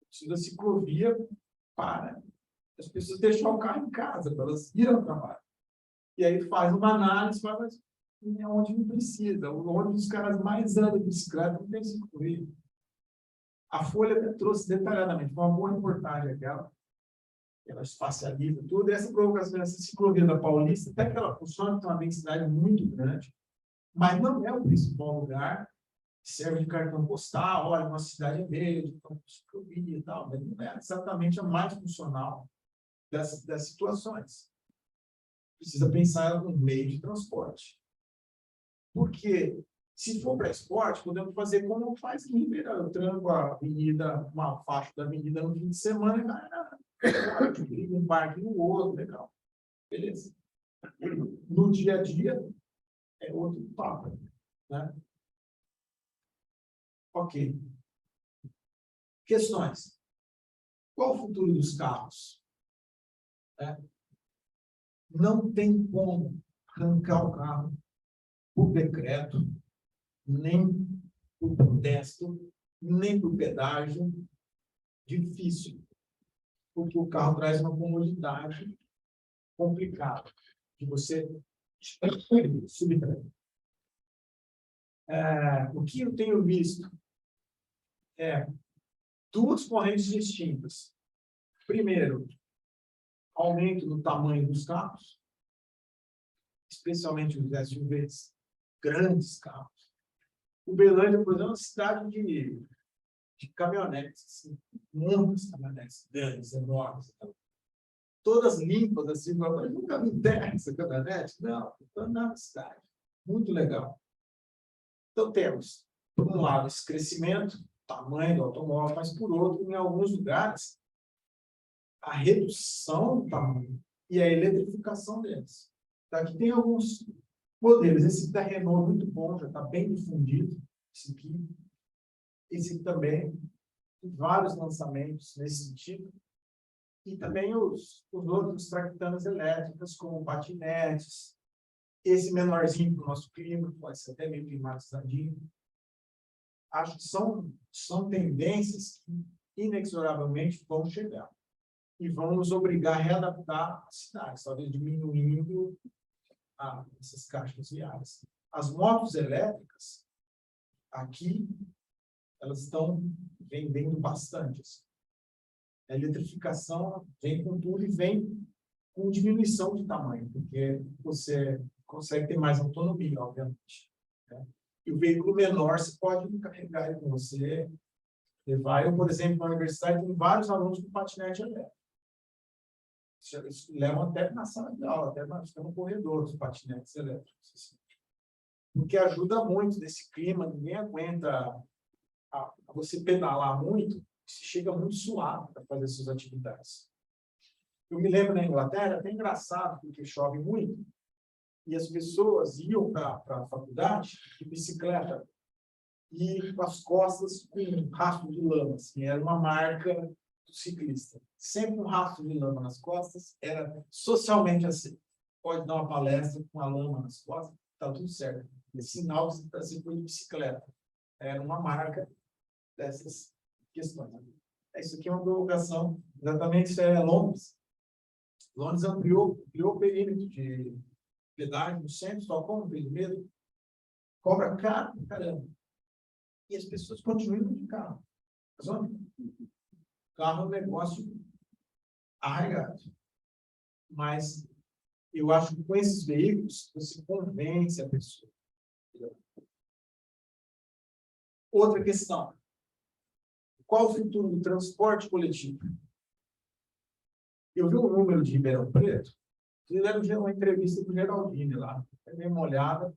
Precisa de ciclovia para as pessoas deixar o carro em casa, para elas irem ao trabalho. E aí faz uma análise, fala onde não precisa, onde os caras mais andam de bicicleta não tem ciclovia. A Folha trouxe detalhadamente, foi uma boa reportagem aquela, ela espacializa tudo, e essa provocação, essa ciclovia da Paulista, até que ela funciona, tem uma densidade muito grande, mas não é o principal lugar, serve de cartão postal, olha, nossa cidade é verde, então ciclovia e tal, mas não é exatamente a mais funcional das situações. Precisa pensar no meio de transporte. Porque se for para esporte, podemos fazer como faz em Ribeirão. Eu tranco a avenida, uma faixa da avenida no fim de semana e um parque no outro, legal. Beleza. No dia a dia, é outro papo, né? Ok. Questões. Qual o futuro dos carros? Não tem como arrancar o carro por decreto, nem por protesto, nem por pedágio. Difícil. Porque o carro traz uma comodidade complicada de você subtrair. O que eu tenho visto é duas correntes distintas. Primeiro, aumento do tamanho dos carros, especialmente os SUVs, grandes carros. Uberlândia, por exemplo, é uma cidade de caminhonetes, assim, muitas caminhonetes grandes, enormes. Todas limpas, assim, mas nunca vi terra essa caminhonete. Não, estou na cidade. Muito legal. Então, temos, por um lado, esse crescimento, tamanho do automóvel, mas, por outro, em alguns lugares, a redução do tamanho e a eletrificação deles. Tá? Aqui tem alguns modelos. Esse da Renault é muito bom, já está bem difundido. Esse aqui também, tem vários lançamentos nesse sentido. E também os outros tractanas elétricas, como patinetes. Esse menorzinho para o nosso clima, pode ser até meio climatizadinho. Acho que são tendências que, inexoravelmente, vão chegar. E vão nos obrigar a readaptar as cidades, talvez diminuindo essas caixas viárias. As motos elétricas, aqui, elas estão vendendo bastante. Assim. A eletrificação vem com tudo e vem com diminuição de tamanho, porque você consegue ter mais autonomia, obviamente. Né? E o veículo menor, você pode carregar ele com você. Eu, por exemplo, na universidade, tem vários alunos com patinete elétrico. Eles levam até na sala de aula, até no corredor, os patinetes elétricos. Assim. Porque ajuda muito nesse clima, ninguém aguenta você pedalar muito, você chega muito suado para fazer suas atividades. Eu me lembro na Inglaterra, até engraçado, porque chove muito, e as pessoas iam para a faculdade de bicicleta e com as costas com um rastro de lama, assim, era uma marca do ciclista. Sempre um rastro de lama nas costas, era socialmente assim. Pode dar uma palestra com a lama nas costas, está tudo certo. É sinal que você foi de bicicleta. Era uma marca dessas questões. Isso aqui é uma provocação, exatamente isso é Londres. Londres ampliou o perímetro de pedágio no centro, só como fez mesmo, cobra caro, caramba. E as pessoas continuam de carro. Carro é um negócio arraigado. Mas eu acho que com esses veículos, você convence a pessoa. Outra questão. Qual o futuro do transporte coletivo? Eu vi o número de Ribeirão Preto, fizeram uma entrevista com o Geraldine lá, eu dei uma olhada.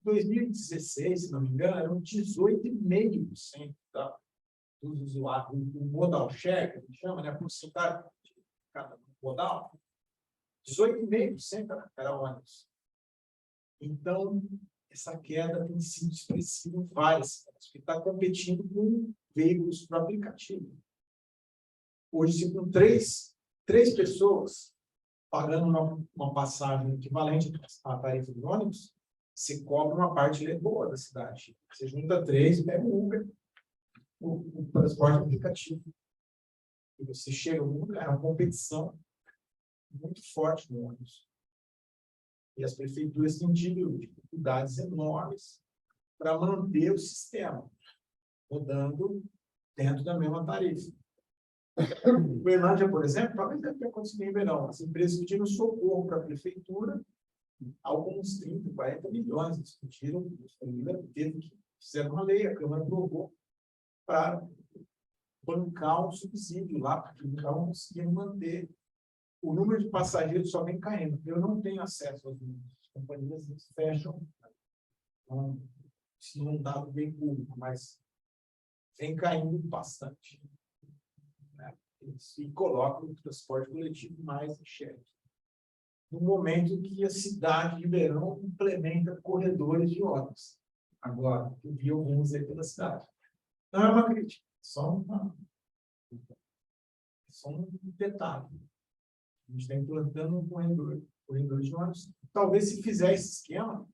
Em 2016, se não me engano, eram 18,5%, tá, dos usuários, o modal share, que a gente chama, né, a porcentagem de cada modal, 18,5% era ônibus. Então, essa queda tem sido expressiva em várias, porque está competindo com veículos para aplicativo. Hoje, se com três pessoas pagando uma passagem equivalente à tarifa do ônibus, você cobra uma parte boa da cidade. Você junta 3, pega o Uber, o transporte aplicativo. E você chega no lugar, é uma competição muito forte no ônibus. E as prefeituras têm tido dificuldades enormes para manter o sistema rodando dentro da mesma tarifa. O Berlândia, por exemplo, talvez deve ter acontecido em verão. As empresas pediram socorro para a prefeitura, alguns 30, 40 milhões, eles pediram, a família teve que fizeram uma lei, a Câmara aprovou para bancar um subsídio lá, porque não estavam conseguindo manter. O número de passageiros só vem caindo. Eu não tenho acesso aos números. As companhias fecham. Isso não é um dado bem público, mas vem caindo bastante. E colocam o transporte coletivo mais em xeque. No momento que a cidade de Ribeirão implementa corredores de ônibus. Agora, eu vi alguns aí pela cidade. Não é uma crítica, só um detalhe. A gente está implantando um corredor de ônibus. Talvez, se fizer esse esquema,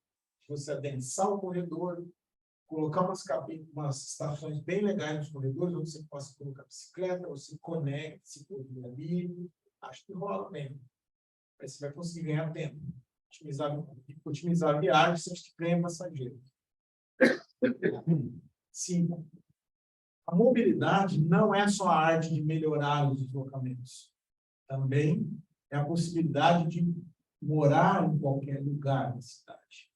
se você adensar o corredor, colocar umas estações bem legais nos corredores, onde você possa colocar bicicleta, você conecta, se correr ali, acho que rola mesmo. Aí você vai conseguir ganhar tempo, otimizar a viagem, você acha que ganha passageiro. 5. A mobilidade não é só a arte de melhorar os deslocamentos. Também é a possibilidade de morar em qualquer lugar da cidade.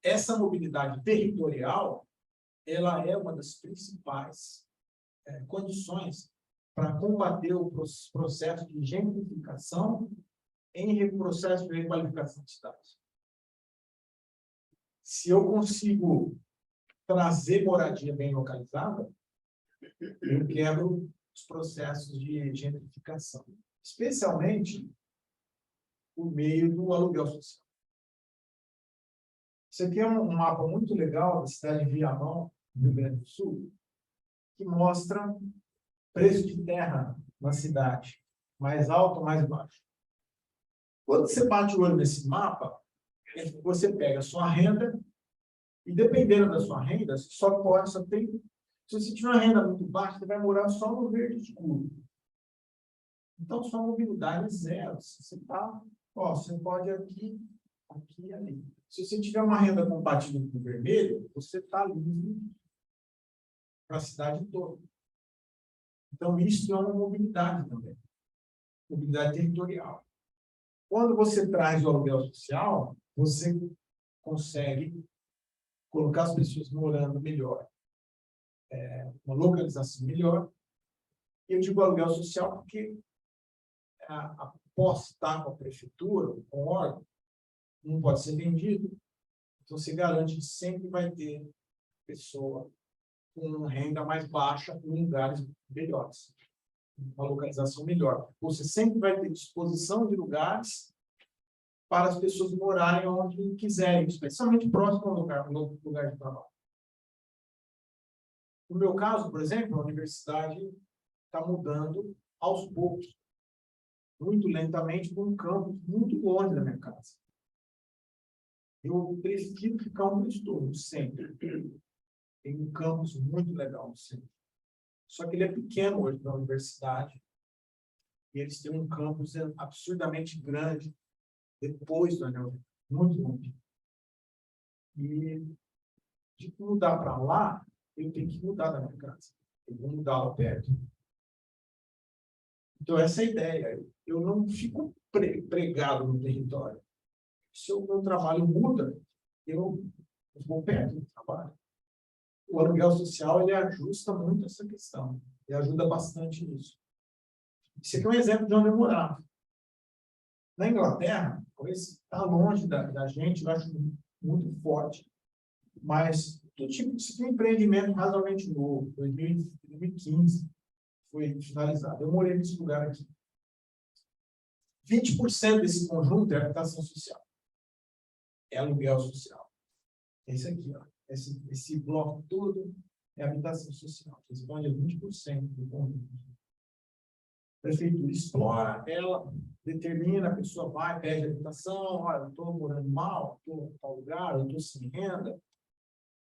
Essa mobilidade territorial, ela é uma das principais condições para combater o processo de gentrificação em processo de requalificação de cidades. Se eu consigo trazer moradia bem localizada, eu quebro os processos de gentrificação, especialmente por meio do aluguel social. Isso aqui é um mapa muito legal da cidade de Viamão, no Rio Grande do Sul, que mostra preço de terra na cidade, mais alto ou mais baixo. Quando você bate o olho nesse mapa, você pega a sua renda e, dependendo da sua renda, se você tiver uma renda muito baixa, você vai morar só no verde escuro. Então, sua mobilidade é zero. Você pode aqui e ali. Se você tiver uma renda compatível com o vermelho, você está livre para a cidade toda. Então, isso é uma mobilidade também. Mobilidade territorial. Quando você traz o aluguel social, você consegue colocar as pessoas morando melhor. Uma localização melhor. Eu digo aluguel social porque a posse está com a prefeitura, com o órgão, não pode ser vendido. Então, você garante que sempre vai ter pessoa com renda mais baixa em lugares melhores. Uma localização melhor. Você sempre vai ter disposição de lugares para as pessoas morarem onde quiserem, especialmente próximo ao lugar de trabalho. No meu caso, por exemplo, a universidade está mudando aos poucos, muito lentamente, para um campus muito longe da minha casa. Eu prefiro ficar onde estou, no centro. Tem um campus muito legal no centro. Só que ele é pequeno hoje para a universidade. E eles têm um campus absurdamente grande depois do anel, muito longe. E de mudar para lá, eu tenho que mudar da minha casa. Eu vou mudar lá perto. Então, essa é a ideia. Eu não fico pregado no território. Se o meu trabalho muda, eu Eu vou perto do trabalho. O aluguel social, ele ajusta muito essa questão. Ele ajuda bastante nisso. Isso aqui é um exemplo de onde eu morava. Na Inglaterra, está longe da gente, eu acho muito forte. Mas tipo de empreendimento razoavelmente novo, 2015, foi finalizado. Eu morei nesse lugar aqui. 20% desse conjunto é habitação social. É aluguel social. É isso aqui, ó. Esse bloco todo é habitação social. Responde a 20% do conjunto. A prefeitura explora, ela determina, a pessoa vai, pede habitação, olha, eu estou morando mal, estou em tal lugar, eu estou sem renda.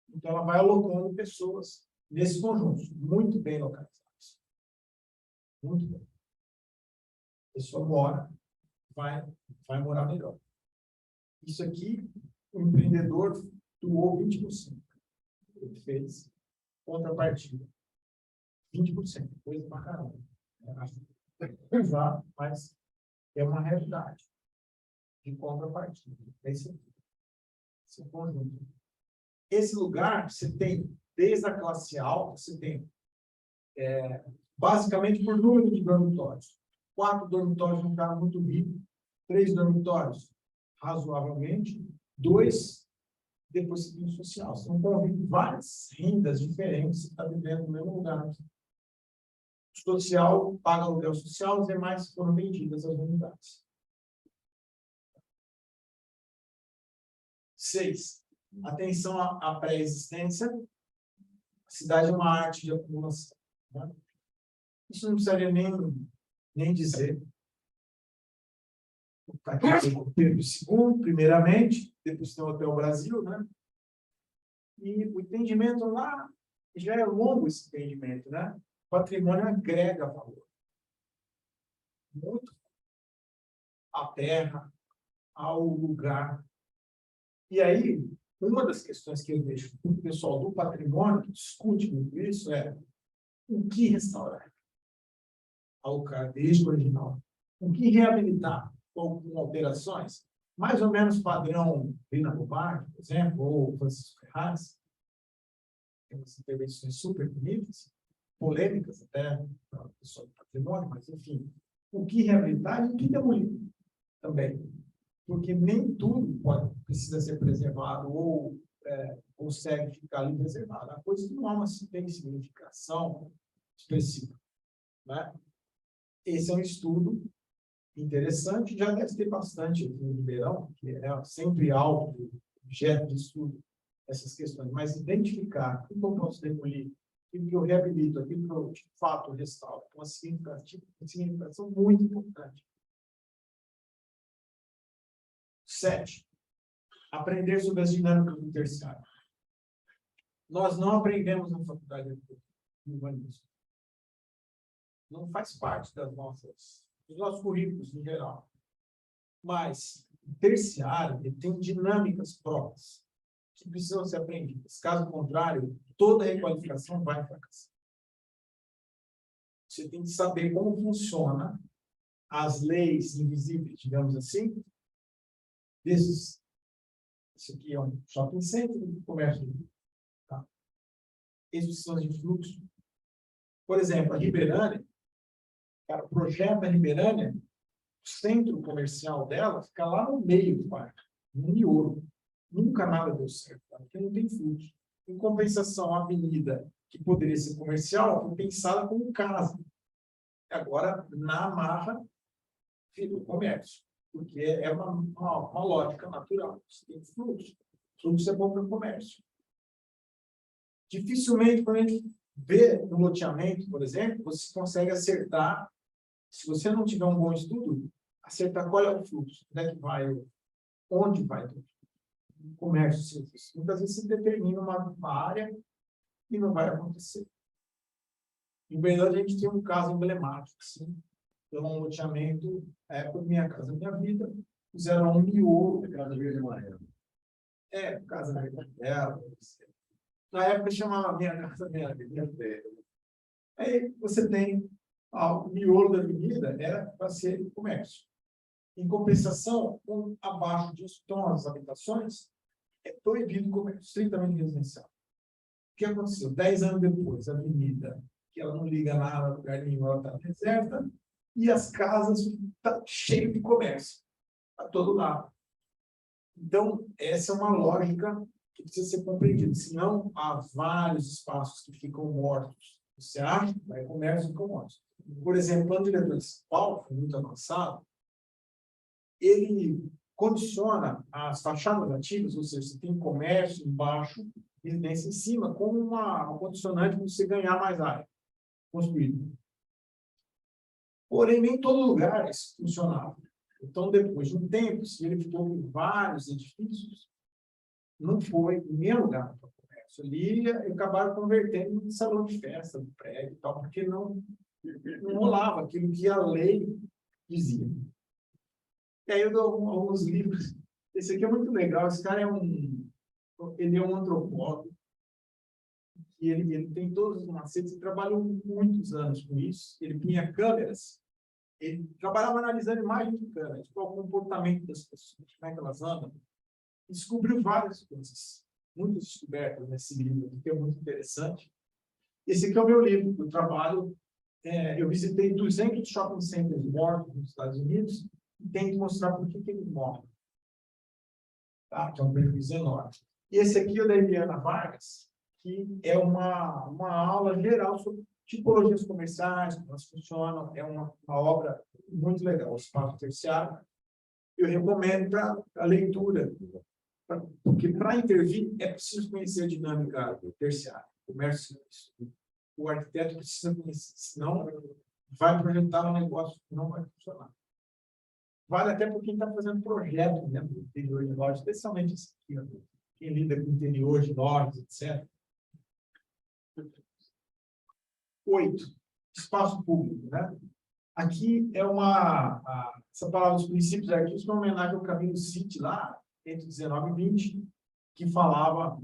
Então, ela vai alocando pessoas nesse conjunto, muito bem localizados. Muito bem. A pessoa mora, vai morar melhor. Isso aqui, o empreendedor doou 20%. Ele fez contrapartida. 20%, coisa pra caramba. Exato, mas é uma realidade de contrapartida. É isso aqui. Esse conjunto. Esse lugar, você tem, desde a classe alta, você tem, basicamente, por número de dormitórios. 4 dormitórios num carro muito rico, 3 dormitórios razoavelmente, 2 depois você tem o social. Você não convive várias rendas diferentes, você está vivendo no mesmo lugar. O social paga aluguel social, as demais foram vendidas às unidades. 6. Atenção à pré-existência. A cidade é uma arte de acumulação. Né? Isso não precisaria nem dizer. Aqui tem o Pedro II, primeiramente, depois tem o Hotel Brasil, né? E o entendimento lá, já é longo esse entendimento, né? O patrimônio agrega valor. Muito. À terra, ao lugar. E aí, uma das questões que eu deixo para o pessoal do patrimônio, que discute muito isso, é o que restaurar? Ao desde o original. O que reabilitar? Com alterações? Mais ou menos padrão Vina Bobardi, por exemplo, ou Francisco Ferraz. Tem umas intervenções super bonitas, polêmicas até para o pessoal do patrimônio, mas enfim. O que reabilitar e o que demolir também. Porque nem tudo precisa ser preservado ou consegue ficar ali preservado. A coisa não há uma tem significação específica. Né? Esse é um estudo interessante, já deve ter bastante aqui no Ribeirão, que é sempre alto, objeto de estudo, essas questões, mas identificar o que eu posso demolir, o que eu reabilito, aquilo que eu, de fato, restauro, é uma significação muito importante. 7. Aprender sobre as dinâmicas do terciário. Nós não aprendemos na faculdade de urbanismo. Não faz parte dos nossos currículos em geral. Mas o terciário tem dinâmicas próprias que precisam ser aprendidas. Caso contrário, toda requalificação vai fracassar. Você tem que saber como funciona as leis invisíveis, digamos assim, desses. Isso aqui é um shopping center de comércio. Tá? Esses são de fluxo. Por exemplo, a Ribeirânia, o projeto da Ribeirânia, o centro comercial dela fica lá no meio do parque, no miolo. Nunca nada deu certo, tá? Porque não tem fluxo. Em compensação, a avenida, que poderia ser comercial, foi pensada como casa. Agora, na marra, virou comércio. Porque é uma lógica natural. Você tem fluxo. Fluxo é bom para o comércio. Dificilmente, quando a gente vê no loteamento, por exemplo, você consegue acertar, se você não tiver um bom estudo, acertar qual é o fluxo, onde vai o comércio, serviço. Muitas vezes você determina uma área e não vai acontecer. Em verdade, a gente tem um caso emblemático, sim. Então, um loteamento, época Minha Casa Minha Vida, fizeram um miolo. Casa Verde e Amarela. Casa Verde e Amarela. Na época, chamava Minha Casa Minha Vida. Aí, você tem o miolo da avenida, era para ser comércio. Em compensação, abaixo disso estão as habitações, é proibido o comércio estritamente residencial. O que aconteceu? 10 anos depois, a avenida, que ela não liga nada, lugar nenhum, ela está deserta, e as casas estão cheias de comércio, a todo lado. Então, essa é uma lógica que precisa ser compreendida, senão há vários espaços que ficam mortos. Você acha que vai comércio ficam mortos. Por exemplo, o plano diretor de São Paulo, foi muito avançado, ele condiciona as fachadas ativas, ou seja, você tem comércio embaixo, residência em cima, como uma condicionante para você ganhar mais área construída. Porém, nem todo lugar isso funcionava. Então, depois de um tempo, se ele ficou com vários edifícios, não foi em nenhum lugar para o comércio. Ali, acabaram convertendo em salão de festa do prédio e tal, porque não rolava aquilo que a lei dizia. E aí eu dou alguns livros. Esse aqui é muito legal. Esse cara ele é um antropólogo. E ele tem todos os macetes. Ele trabalhou muitos anos com isso. Ele punha câmeras. Ele trabalhava analisando imagens de câmeras, qual o comportamento das pessoas, como é que elas andam. E descobriu várias coisas. Muitas descobertas nesse livro, que é muito interessante. Esse aqui é o meu livro, do trabalho. Eu visitei 200 shopping centers mortos nos Estados Unidos e tento mostrar por que eles morrem. Tá? Que é um prejuízo enorme. E esse aqui é o da Eliana Vargas, que é uma aula geral sobre tipologias comerciais, como elas funcionam. É uma obra muito legal, o Espaço Terciário. Eu recomendo para a leitura, porque para intervir é preciso conhecer a dinâmica terciária, comércio. O arquiteto precisa conhecer, senão vai projetar um negócio que não vai funcionar. Vale até para quem está fazendo projeto dentro do interior de lojas, especialmente esse aqui, ó, quem lida com o interior de lojas, etc. 8. Espaço público, né? Aqui é essa palavra dos princípios artísticos é uma homenagem ao Camilo City, lá, entre 19 e 20, que falava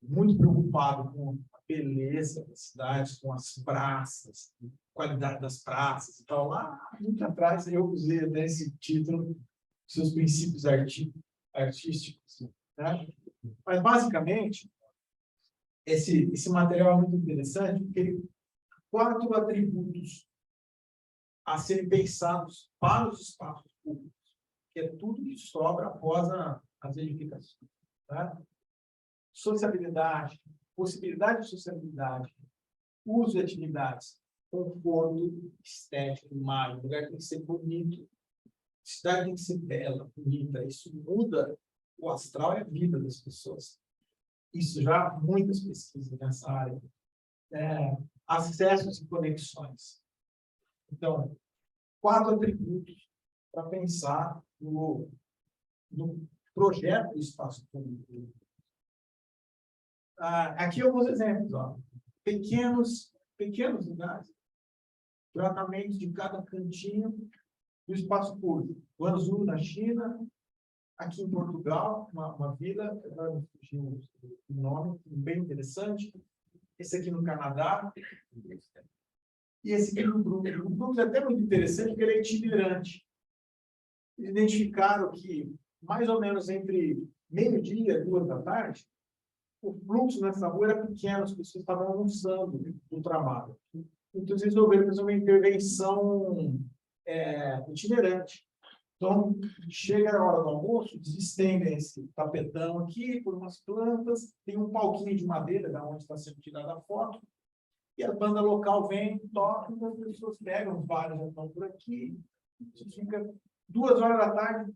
muito preocupado com a beleza das cidades, com as praças, qualidade das praças e tal. Lá, muito atrás, eu usei até esse título, seus princípios artísticos. Né? Mas, basicamente, esse material é muito interessante, porque ele 4 atributos a serem pensados para os espaços públicos, que é tudo que sobra após as edificações. Tá? Sociabilidade, possibilidade de sociabilidade, uso de atividades, conforto, estético, imagem. O lugar tem que ser bonito, a cidade tem que ser bela, bonita. Isso muda o astral e a vida das pessoas. Isso já há muitas pesquisas nessa área. Acessos e conexões. Então, 4 atributos para pensar no projeto do espaço público. Aqui alguns exemplos. Ó. Pequenos lugares. Tratamento de cada cantinho do espaço público. Guangzhou, na China. Aqui em Portugal, uma vila, agora me fugiu o nome, bem interessante. Esse aqui no Canadá. E esse aqui no Brooklyn. O Brooklyn é até muito interessante, porque ele é itinerante. Eles identificaram que, mais ou menos entre meio-dia e 2 da tarde, o fluxo nessa rua era pequeno, as pessoas estavam almoçando do trabalho. Então, eles resolveram fazer uma intervenção itinerante. Então, chega a hora do almoço, eles estendem esse tapetão aqui por umas plantas, tem um palquinho de madeira, da onde está sendo tirada a foto, e a banda local vem, toca, e as pessoas pegam, vários já estão por aqui, fica 2 horas da tarde,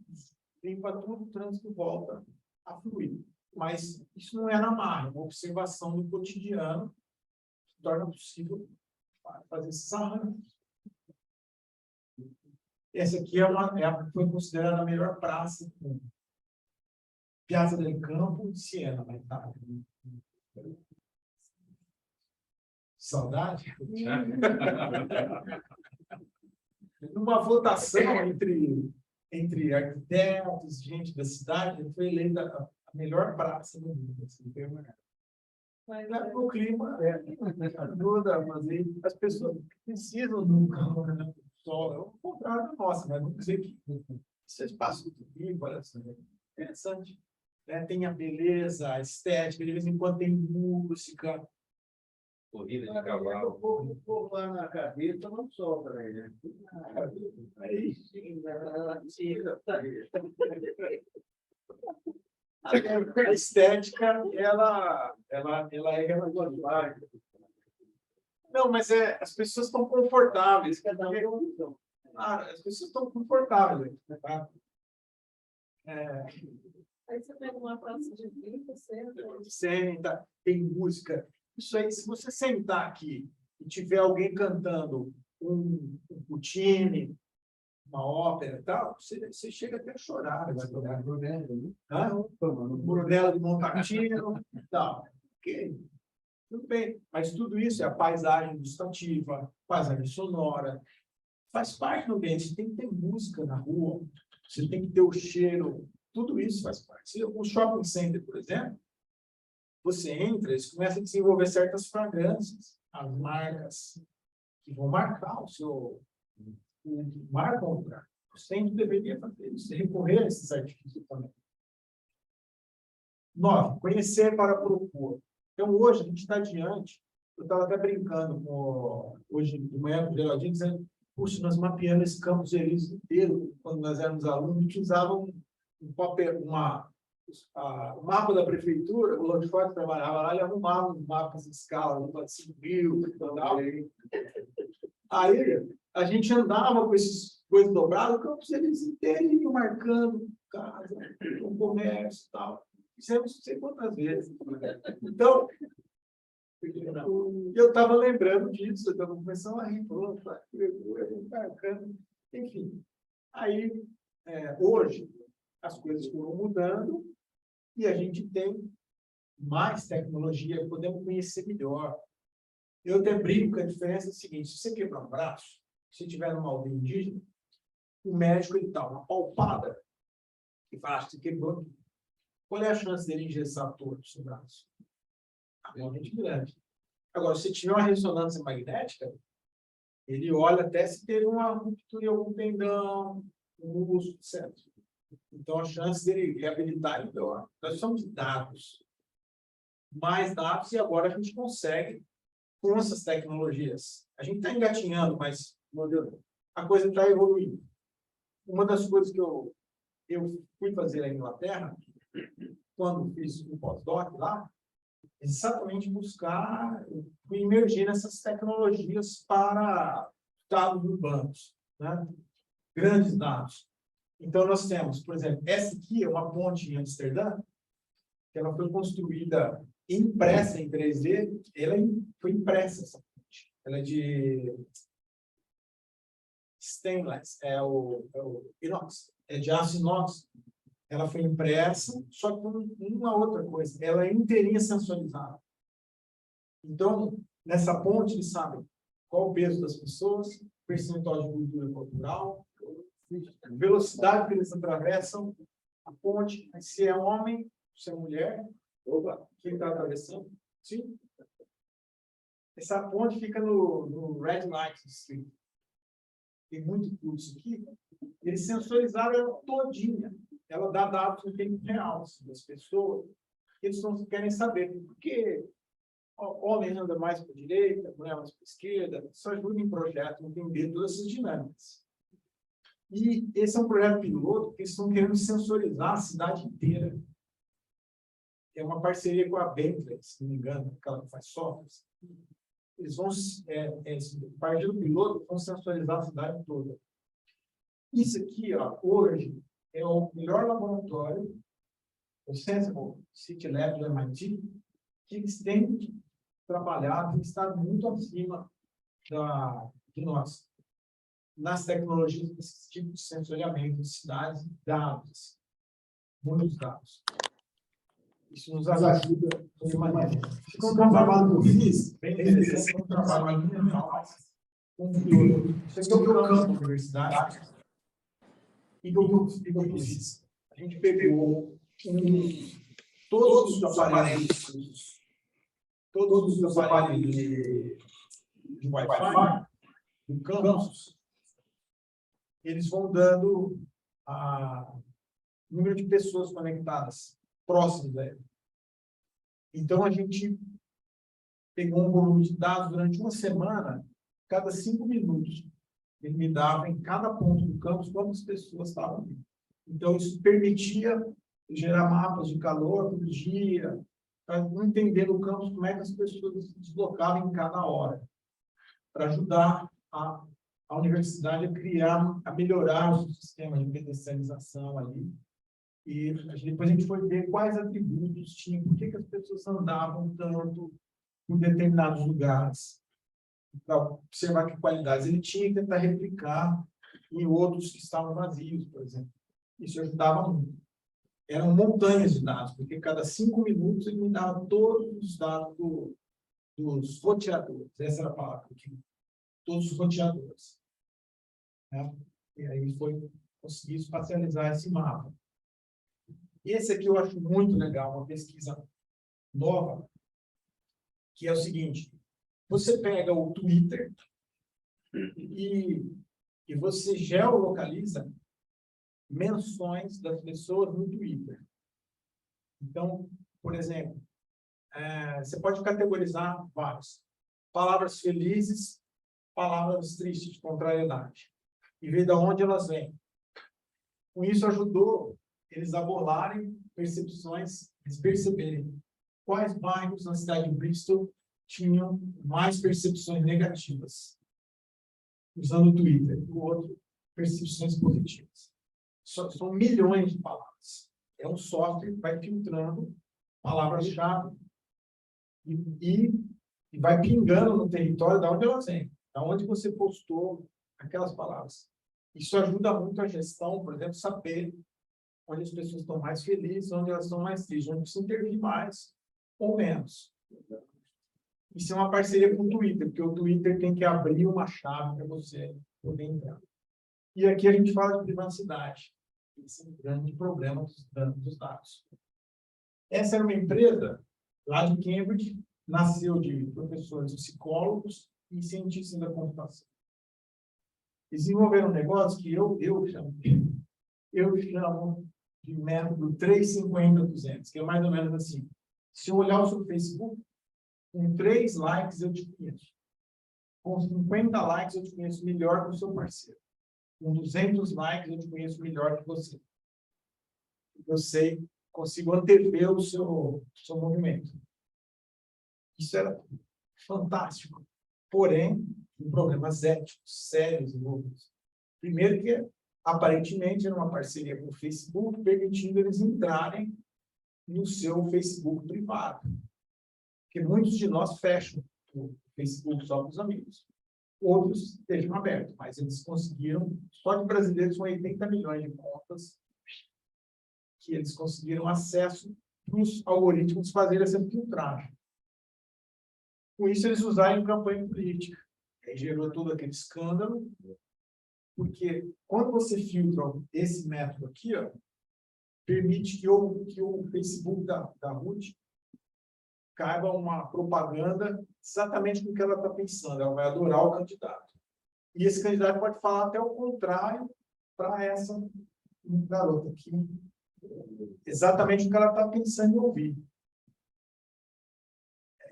limpa tudo, o trânsito volta a fluir. Mas isso não é na marra, é uma observação do cotidiano que torna possível fazer esses arranjos. Essa aqui foi considerada a melhor praça do mundo. Piazza del Campo, Siena, na Itália. Saudade? Numa votação entre arquitetos, gente da cidade, foi eleita a melhor praça do mundo. Assim, mas o clima ajuda a fazer. As pessoas precisam de um calor, né? Sol, é o contrário da nossa, mas vamos dizer que isso é espaço vivo, olha só. Interessante. né? Tem a beleza, a estética, de vez em quando tem música. Corrida de cavalo. O povo lá na cabeça não sobra aí, né? Aí, a estética, ela é relativa. Não, mas as pessoas estão confortáveis. As pessoas estão confortáveis, tá? Aí você pega uma praça de vinho, senta. Senta, tem música. Isso aí, se você sentar aqui e tiver alguém cantando um Puccini, uma ópera e tal, você chega até a chorar. Vai tocar Brunello de Montalcino e tal. Ok, tudo bem. Mas tudo isso é a paisagem gustativa, paisagem sonora. Faz parte do ambiente. Você tem que ter música na rua, você tem que ter o cheiro. Tudo isso faz parte. O shopping center, por exemplo, você entra, eles começam a desenvolver certas fragrâncias, as marcas que vão marcar o seu... marcam o lugar. O centro deveria fazer isso, recorrer a esses artifícios também. 9. Conhecer para propor. Então, hoje, a gente está diante, eu estava até brincando hoje de manhã com o Geraldinho, dizendo, puxa, nós mapeamos esse Campos Elíseos inteiro, quando nós éramos alunos, a gente usava um papel, o mapa da prefeitura, o Lodifort trabalhava lá, ele arrumava os mapas de escala, de 5.000 e tal. Aí, a gente andava com esses coisas dobradas, o Campos Elíseos inteirinho, marcando casa, o comércio e tal. Fizemos não sei quantas vezes. Então, eu estava lembrando disso, eu estava começando a rir, marcando. Enfim, aí, hoje, as coisas foram mudando e a gente tem mais tecnologia, podemos conhecer melhor. Eu até brinco que a diferença é a seguinte: se você quebrar um braço, se estiver numa aldeia indígena, o médico ele dá uma palpada e fala, você quebrou aqui. Qual é a chance dele engessar todo o seu braço? Realmente grande. Agora, se tiver uma ressonância magnética, ele olha até se teve uma ruptura em algum tendão, um músculo, certo? Então, a chance dele reabilitar é melhor. Nós precisamos de dados. Mais dados, e agora a gente consegue com essas tecnologias. A gente está engatinhando, mas a coisa está evoluindo. Uma das coisas que eu fui fazer na Inglaterra, quando fiz o pós-doc lá, exatamente buscar emergir nessas tecnologias para dados urbanos, né? Grandes dados. Então, nós temos, por exemplo, essa aqui é uma ponte em Amsterdã, que ela foi construída impressa em 3D, ela foi impressa, essa ponte. Ela é de stainless, é o inox, é de aço inox. Ela foi impressa, só com uma outra coisa, ela é inteirinha sensorizada. Então, nessa ponte, eles sabem qual o peso das pessoas, percentual de gordura corporal, velocidade que eles atravessam a ponte, se é homem, se é mulher, quem está atravessando. Sim. Essa ponte fica no Red Light District. Tem muito curso aqui. Eles sensorizaram ela todinha. Ela dá dados em tempo real das pessoas. Eles não querem saber por que o homem anda mais para a direita, a mulher mais para a esquerda. Isso ajuda em projeto a entender todas essas dinâmicas. E esse é um projeto piloto que eles estão querendo sensorizar a cidade inteira. É uma parceria com a Bentley, se não me engano, aquela que faz softwares. Eles vão, a partir do piloto, vão sensorizar a cidade toda. Isso aqui, ó, hoje, é o melhor laboratório, o Sensible City Lab do MIT, que eles têm trabalhado, que está muito acima de nós, nas tecnologias desse tipo de sensoriamento de cidades, dados, muitos dados. Isso nos ajuda de maneira. Ficou um trabalho que eu fiz, bem interessante, um trabalho ambiental, com o piloto. Isso aqui é o campo da universidade. E eu fiz. A gente pegou todos os aparelhos de Wi-Fi do campus, eles vão dando o número de pessoas conectadas próximos a ele. Então, a gente pegou um volume de dados durante uma semana, cada 5 minutos. Ele me dava em cada ponto do campus quantas pessoas estavam ali. Então, isso permitia gerar mapas de calor por dia, para entender no campus como é que as pessoas se deslocavam em cada hora, para ajudar a universidade a criar, a melhorar o sistema de pedestrianização ali. E depois a gente foi ver quais atributos tinham, por que as pessoas andavam tanto em determinados lugares, para observar que qualidades ele tinha e tentar replicar em outros que estavam vazios, por exemplo. Isso ajudava muito. Eram montanhas de dados, porque cada 5 minutos ele me dava todos os dados dos roteadores. Essa era a palavra aqui. Todos os roteadores. Né? E aí consegui espacializar esse mapa. Esse aqui eu acho muito legal, uma pesquisa nova, que é o seguinte: você pega o Twitter e você geolocaliza menções das pessoas no Twitter. Então, por exemplo, você pode categorizar várias. Palavras felizes, palavras tristes, de contrariedade. E ver de onde elas vêm. Com isso, ajudou eles a bolarem percepções, eles perceberem quais bairros na cidade de Bristol tinham mais percepções negativas, usando o Twitter. O outro, percepções positivas. São milhões de palavras. É um software que vai filtrando palavras-chave e vai pingando no território de onde elas vêm, de onde você postou aquelas palavras. Isso ajuda muito a gestão, por exemplo, saber onde as pessoas estão mais felizes, onde elas estão mais tristes, onde precisa intervir mais ou menos. Isso é uma parceria com o Twitter, porque o Twitter tem que abrir uma chave para você poder entrar. E aqui a gente fala de privacidade. Esse é um grande problema dos dados. Essa era uma empresa lá de Cambridge, nasceu de professores psicólogos e cientistas da computação. Desenvolveram um negócio que eu chamo de método 350-200, que é mais ou menos assim. Se eu olhar o seu Facebook, com 3 likes eu te conheço. Com 50 likes eu te conheço melhor que o seu parceiro. Com 200 likes eu te conheço melhor que você. Eu sei, consigo antever o seu movimento. Isso era fantástico. Porém, tem problemas éticos sérios envolvidos. Primeiro que, aparentemente, era uma parceria com o Facebook, permitindo eles entrarem no seu Facebook privado. Porque muitos de nós fecham o Facebook só para os amigos. Outros estejam abertos, mas eles conseguiram, só de brasileiros, são 80 milhões de contas que eles conseguiram acesso para os algoritmos fazerem essa filtragem. Com isso, eles usaram em campanha política. Aí gerou todo aquele escândalo, porque quando você filtra esse método aqui, ó, permite que o Facebook da Ruth caiba uma propaganda exatamente com o que ela está pensando. Ela vai adorar o candidato. E esse candidato pode falar até o contrário para essa garota aqui. Exatamente o que ela está pensando em ouvir.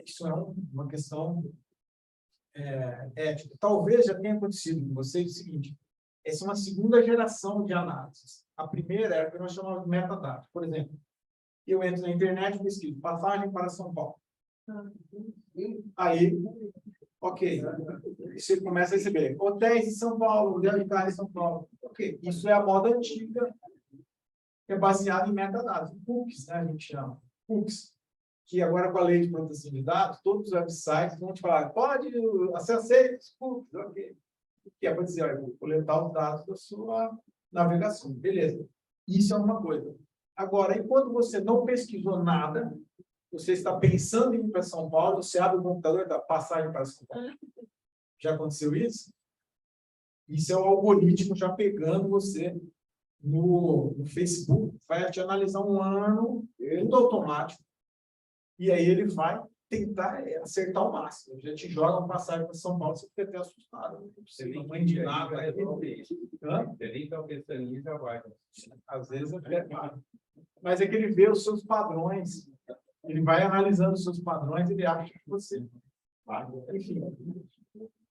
Isso é uma questão ética. Talvez já tenha acontecido com vocês o seguinte: essa é uma segunda geração de análises. A primeira é o que nós chamamos de metadados. Por exemplo, eu entro na internet e pesquiso passagem para São Paulo. Aí, ok, você começa a receber hotéis em São Paulo, lugares em São Paulo. Ok, isso é a moda antiga, que é baseada em metadados. Cookies, né, a gente chama. Cookies. Que agora, com a lei de proteção de dados, todos os websites vão te falar, pode acessar os cookies, ok. Que é para dizer, olha, vou coletar os dados da sua navegação. Beleza. Isso é uma coisa. Agora, enquanto você não pesquisou nada, você está pensando em ir para São Paulo, você abre o computador e dá passagem para São Paulo. Já aconteceu isso? Isso é o algoritmo já pegando você no Facebook, vai te analisar um ano, tudo automático. E aí ele vai tentar acertar o máximo. Já te joga uma passagem para São Paulo, você fica até assustado. Você não aprende nada. Você nem está pensando nisso, já vai. Às vezes mas é que ele vê os seus padrões, ele vai analisando os seus padrões, ele acha que você. Enfim.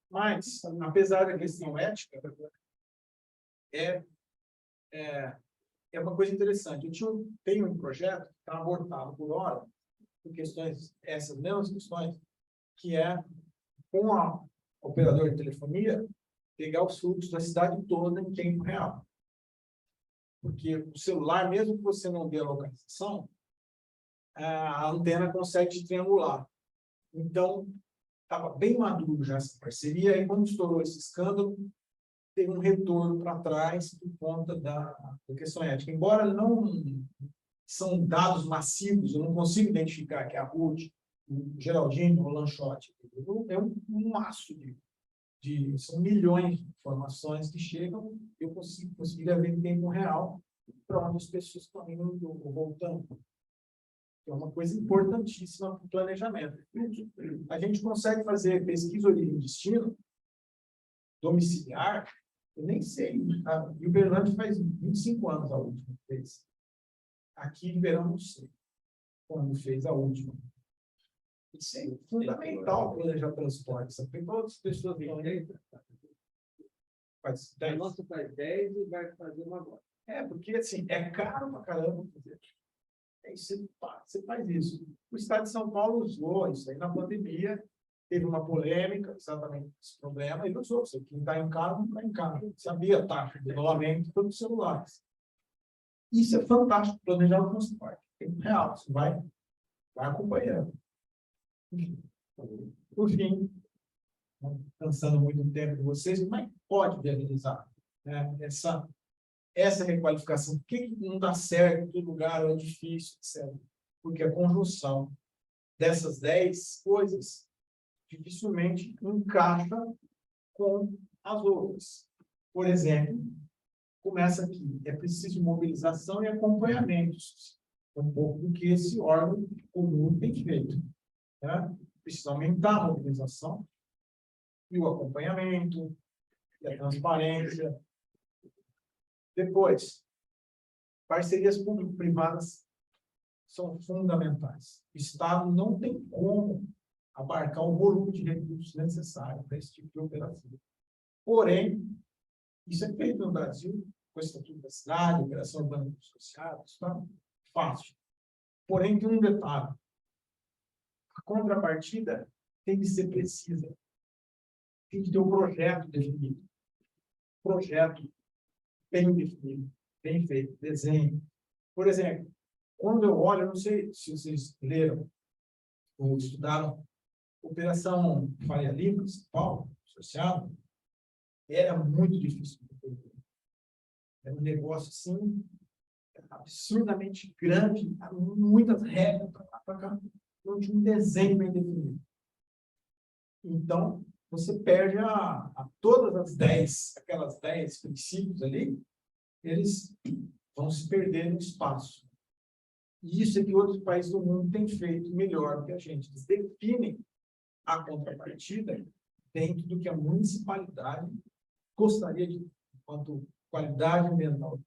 Mas, apesar da questão ética, é uma coisa interessante. Tenho um projeto que está abortado por hora, por questões, essas mesmas questões, que é, com a operadora de telefonia, pegar os fluxos da cidade toda em tempo real. Porque o celular, mesmo que você não dê a localização, a antena consegue te triangular. Então, estava bem maduro já essa parceria, e quando estourou esse escândalo, teve um retorno para trás por conta da questão ética. Embora não são dados massivos, eu não consigo identificar que é a Ruth, o Geraldinho, o Lanchote. É um maço são milhões de informações que chegam, eu conseguiria ver em tempo real para onde as pessoas estão indo ou voltando. É uma coisa importantíssima para o planejamento. A gente consegue fazer pesquisa origem e destino domiciliar, eu nem sei. Em Uberlândia faz 25 anos a última vez. Aqui em Ribeirão não sei quando fez a última. Isso é fundamental planejar transporte. Sabe? Todas as pessoas vão aí. Faz 10. Nossa, faz 10 e vai fazer uma agora. Porque assim, é caro pra caramba fazer. Você faz isso. O Estado de São Paulo usou isso aí na pandemia. Teve uma polêmica, exatamente esse problema, e usou. Quem está em casa, não está em casa. Sabia a taxa de isolamento pelos celulares. Isso é fantástico, planejar o transporte. É real, você vai acompanhando. Por fim, cansando muito o tempo de vocês, como é que pode viabilizar, né, essa requalificação? Por que não dá certo em todo lugar, é difícil, etc. Porque a conjunção dessas 10 coisas dificilmente encaixa com as outras. Por exemplo, começa aqui, é preciso mobilização e acompanhamento. É um pouco do que esse órgão comum tem feito. Né? Precisa aumentar a mobilização e o acompanhamento, e a transparência. Depois, parcerias público-privadas são fundamentais. O Estado não tem como abarcar o volume de recursos necessário para esse tipo de operação. Porém, isso é feito no Brasil, com o Estatuto da Cidade, operação urbana associada, isso está fácil. Porém, tem um detalhe. A contrapartida tem que ser precisa. Tem que ter um projeto definido. Projeto bem definido, bem feito, desenho. Por exemplo, quando eu olho, eu não sei se vocês leram ou estudaram Operação Faria Lima, São Paulo, associado, era muito difícil. Era um negócio assim, absurdamente grande, muitas regras para cá, não tinha um desenho bem definido. Então, você perde todas as 10, aquelas 10 princípios ali, eles vão se perder no espaço. E isso é que outros países do mundo têm feito melhor que a gente. Eles definem a contrapartida dentro do que a municipalidade gostaria de, quanto qualidade ambiental.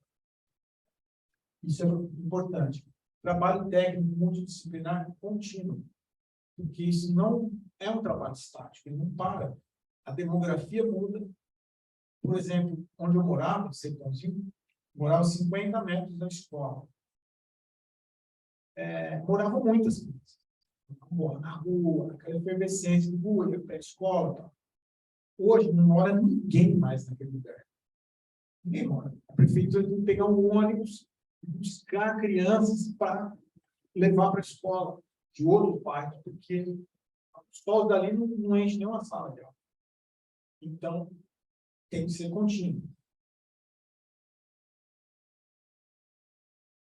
Isso é importante. Trabalho técnico multidisciplinar contínuo, porque isso não é um trabalho estático, ele não para. A demografia muda. Por exemplo, onde eu morava, Sertãozinho, morava 50 metros da escola. Moravam muitas pessoas. Na rua, aquela efervescência de rua, para a escola. Tal. Hoje não mora ninguém mais naquele lugar. Ninguém mora. A prefeitura tem que pegar um ônibus e buscar crianças para levar para a escola de outro bairro, porque os escolas dali não enchem nenhuma sala de aula. Então, tem que ser contínuo.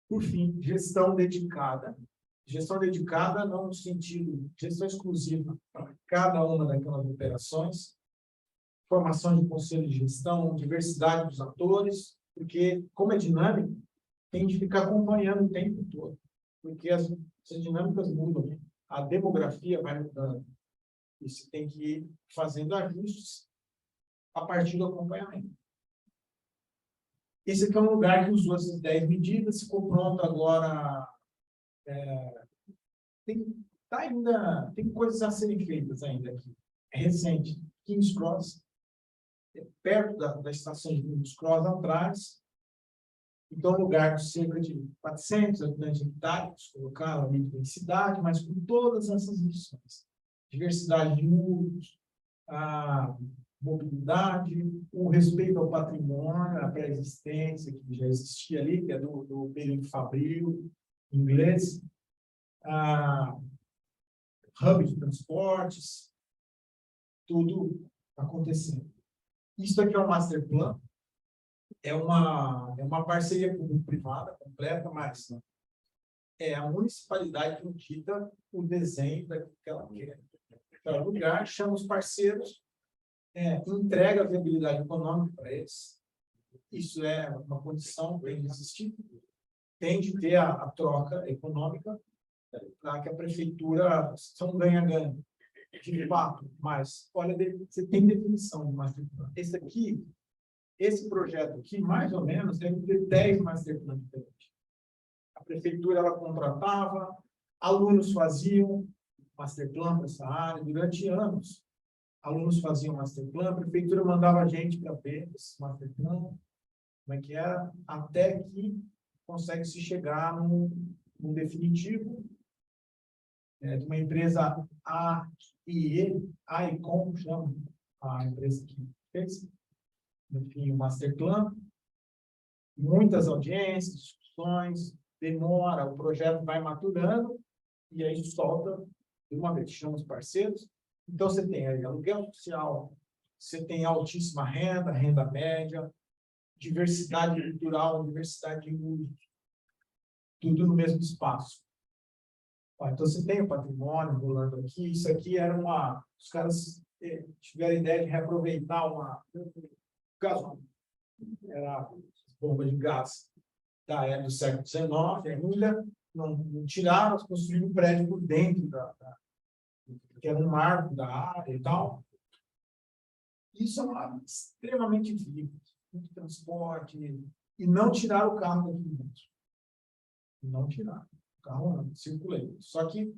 Por fim, gestão dedicada. Gestão dedicada não no sentido gestão exclusiva para cada uma daquelas operações, formação de conselho de gestão, diversidade dos atores, porque, como é dinâmico, tem de ficar acompanhando o tempo todo, porque as dinâmicas mudam a demografia vai mudando. E você tem que ir fazendo ajustes a partir do acompanhamento. Esse aqui é um lugar que usou essas 10 medidas, ficou pronto agora. Tem coisas a serem feitas ainda aqui. É recente. King's Cross, perto da estação de King's Cross, atrás. Então, um lugar com cerca de 400 habitantes hectares, colocaram ali densidade, mas com todas essas lições. Diversidade de usos, a mobilidade, o respeito ao patrimônio, a pré-existência que já existia ali, que é do período fabril inglês, hub de transportes, tudo acontecendo. Isso aqui é o Master Plan, é uma parceria público-privada completa, mas é a municipalidade que dita o desenho daquilo que ela quer. Então, o lugar chama os parceiros, entrega a viabilidade econômica para eles. Isso é uma condição, tem de existir, tem de ter a troca econômica para que a prefeitura são ganha-ganha, de fato. Mas, olha, você tem definição de master plan. Esse projeto aqui, mais ou menos, deve ter 10 master plan diferentes. A prefeitura, ela contratava, alunos faziam master plan para essa área, durante anos. Alunos faziam master plan, a prefeitura mandava a gente para ver esse master plan, como é que era, até que consegue se chegar num definitivo de uma empresa AECOM, chama a empresa que fez, enfim, o master plan, muitas audiências, discussões, demora, o projeto vai maturando, e aí solta de uma vez, chama os parceiros. Então, você tem aí aluguel social, você tem altíssima renda, renda média, diversidade cultural, diversidade de uso, tudo no mesmo espaço. Então, você tem o patrimônio rolando aqui. Isso aqui era os caras tiveram a ideia de reaproveitar gasóleo. Era bomba de gás da era do século XIX, ainda não tiraram, construíram um prédio por dentro que era um marco da área e tal. Isso é uma área extremamente viva, muito transporte, e não tiraram o carro daqui dentro. Não tiraram. O carro não, circulei. Só que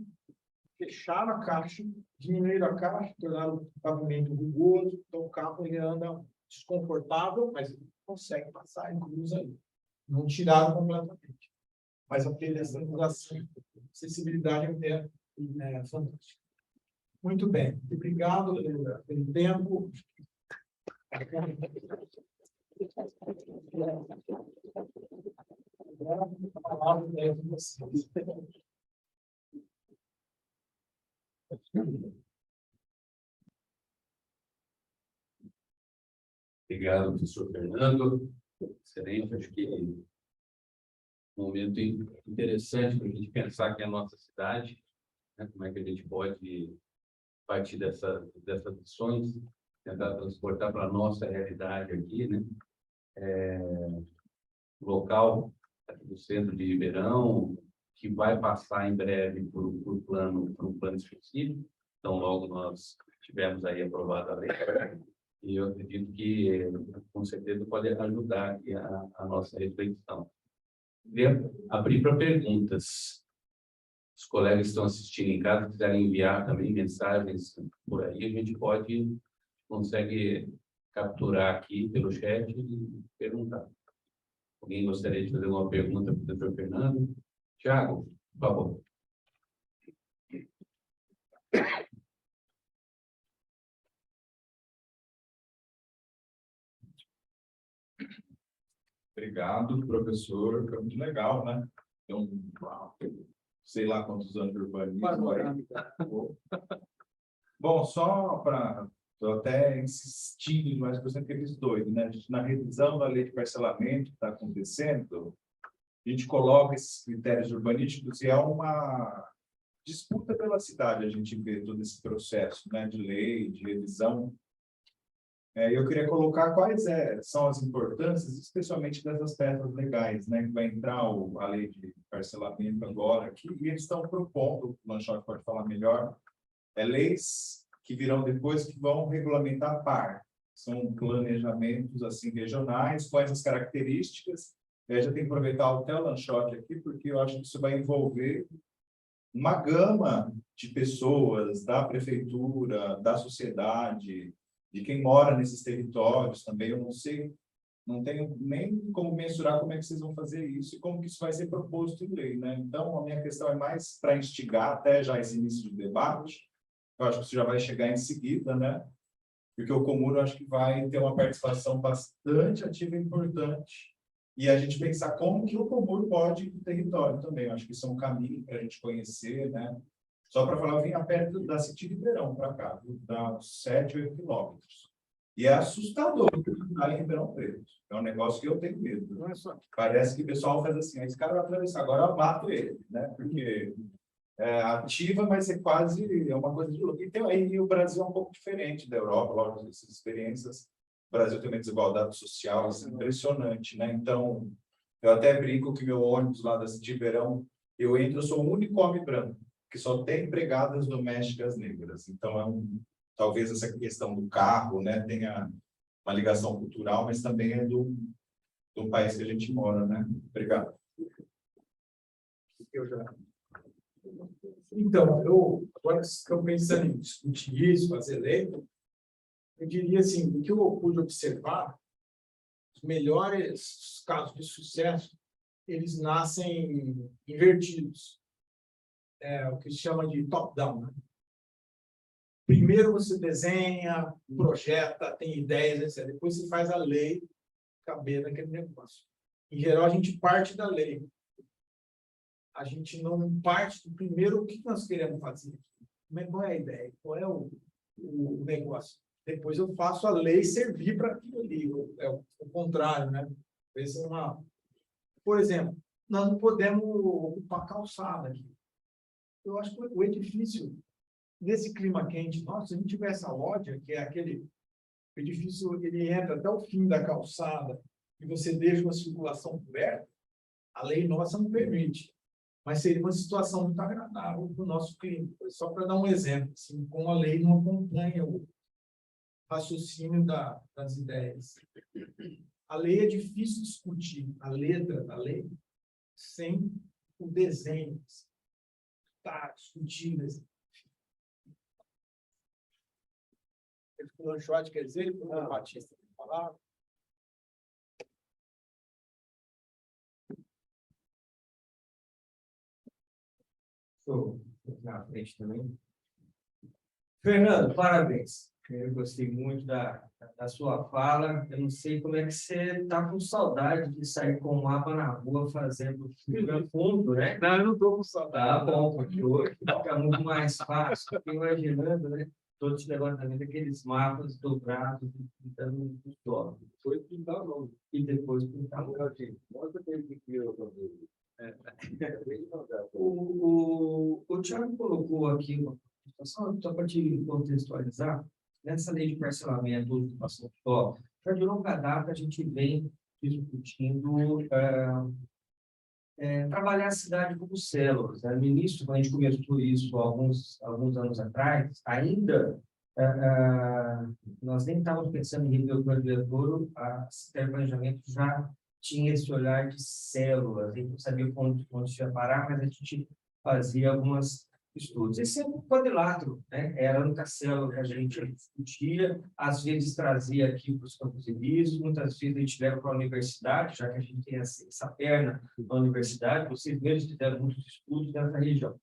fecharam a caixa, diminuíram a caixa, tornaram o pavimento rugoso, então o carro ele anda desconfortável, mas ele consegue passar e cruza aí. Não tiraram completamente. Mas a pedestrianização, acessibilidade é fantástica. Muito bem. Obrigado pelo tempo. Agora, a palavra é de vocês. Obrigado, professor Fernando. Excelente, acho que um momento interessante para a gente pensar aqui a nossa cidade, né? Como é que a gente pode partir dessas lições, tentar transportar para a nossa realidade aqui, né? Local aqui do centro de Ribeirão, que vai passar em breve por um plano específico, então logo nós tivemos aí aprovada a lei, e eu acredito que com certeza pode ajudar aqui a nossa reflexão. Queria abrir para perguntas. Os colegas que estão assistindo em casa, quiserem enviar também mensagens por aí, a gente consegue capturar aqui pelo chat e perguntar. Alguém gostaria de fazer uma pergunta para o professor Fernando? Tiago, por favor. Obrigado, professor. Foi muito legal, né? Então, sei lá quantos anos de urbanismo. Bom, só para... Estou até insistindo demais com aqueles doidos, né? Na revisão da lei de parcelamento que está acontecendo, a gente coloca esses critérios urbanísticos e é uma disputa pela cidade, a gente vê todo esse processo, né, de lei, de revisão. Eu queria colocar quais são as importâncias, especialmente dessas peças legais, né? Que vai entrar a lei de parcelamento agora aqui, e eles estão propondo, o Lanchotte pode falar melhor, leis que virão depois que vão regulamentar a PAR. São planejamentos assim, regionais, com essas características. Já tem que aproveitar até o Lanchotte aqui, porque eu acho que isso vai envolver uma gama de pessoas, da prefeitura, da sociedade, de quem mora nesses territórios também. Eu não sei, não tenho nem como mensurar como é que vocês vão fazer isso e como que isso vai ser proposto em lei, né? Então, a minha questão é mais para instigar até já esse início de debate. Eu acho que isso já vai chegar em seguida, né? Porque o Comur, eu acho que vai ter uma participação bastante ativa e importante. E a gente pensar como que o Comur pode ir para o território também. Eu acho que isso é um caminho para a gente conhecer, né? Só para falar, eu vim a perto da City Ribeirão para cá, dá uns 7, 8 quilômetros. E é assustador estar em Ribeirão Preto. É um negócio que eu tenho medo. Não é só. Parece que o pessoal faz assim, esse cara vai atravessar, agora eu mato ele, né? Porque é ativa, mas é quase uma coisa de louco. E o Brasil é um pouco diferente da Europa, logo essas experiências. O Brasil tem uma desigualdade social impressionante, né? Então, eu até brinco que meu ônibus lá da City Ribeirão, eu sou o único homem branco, que só tem empregadas domésticas negras. Então, talvez essa questão do carro, né, tenha uma ligação cultural, mas também é do país que a gente mora, né? Obrigado. Então, agora que estão pensando em discutir isso, fazer lei, eu diria assim, o que eu pude observar, os melhores casos de sucesso, eles nascem invertidos. É o que se chama de top-down, né? Primeiro você desenha, projeta, tem ideias, etc. Depois você faz a lei caber naquele negócio. Em geral, a gente parte da lei. A gente não parte do primeiro o que nós queremos fazer. Qual é a ideia? Qual é o negócio? Depois eu faço a lei servir para aquilo ali. É o contrário, né? Por exemplo, nós não podemos ocupar calçada aqui. Eu acho que o edifício, nesse clima quente, nossa, se a gente tiver essa loja, que é aquele edifício, ele entra até o fim da calçada e você deixa uma circulação coberta, a lei nossa não permite. Mas seria uma situação muito agradável para o nosso clima. Só para dar um exemplo, assim, como a lei não acompanha o raciocínio das ideias. A lei é difícil discutir, a letra da lei, sem o desenho. Está discutindo. Ele ficou no short, quer dizer, ele ficou no Batista falar. Estou na frente também. Fernando, parabéns. Eu gostei muito da sua fala. Eu não sei como é que você está com saudade de sair com o mapa na rua fazendo fundo, né? Não, eu não estou com saudade. Tá bom, porque hoje fica muito mais fácil. Fico imaginando, né? Todos os levantamentos, aqueles mapas dobrados, pintando os dólares. Depois pintar o nome. E depois pintar o nome. O Thiago colocou aqui uma situação, só para te contextualizar, nessa lei de parcelamento de ocupação de solo, já de longa data a gente vem discutindo trabalhar a cidade como células. Né? No início, quando a gente começou isso alguns anos atrás, ainda nós nem estávamos pensando em rever o plano diretor, a Secretaria de Planejamento já tinha esse olhar de células, a gente não sabia onde ia parar, mas a gente fazia alguns estudos. Esse é um quadrilátero, né? Era a única célula que a gente discutia, às vezes trazia aqui para os campos elíseos, muitas vezes a gente leva para a universidade, já que a gente tem essa perna na universidade, vocês mesmos fizeram muitos estudos nessa região.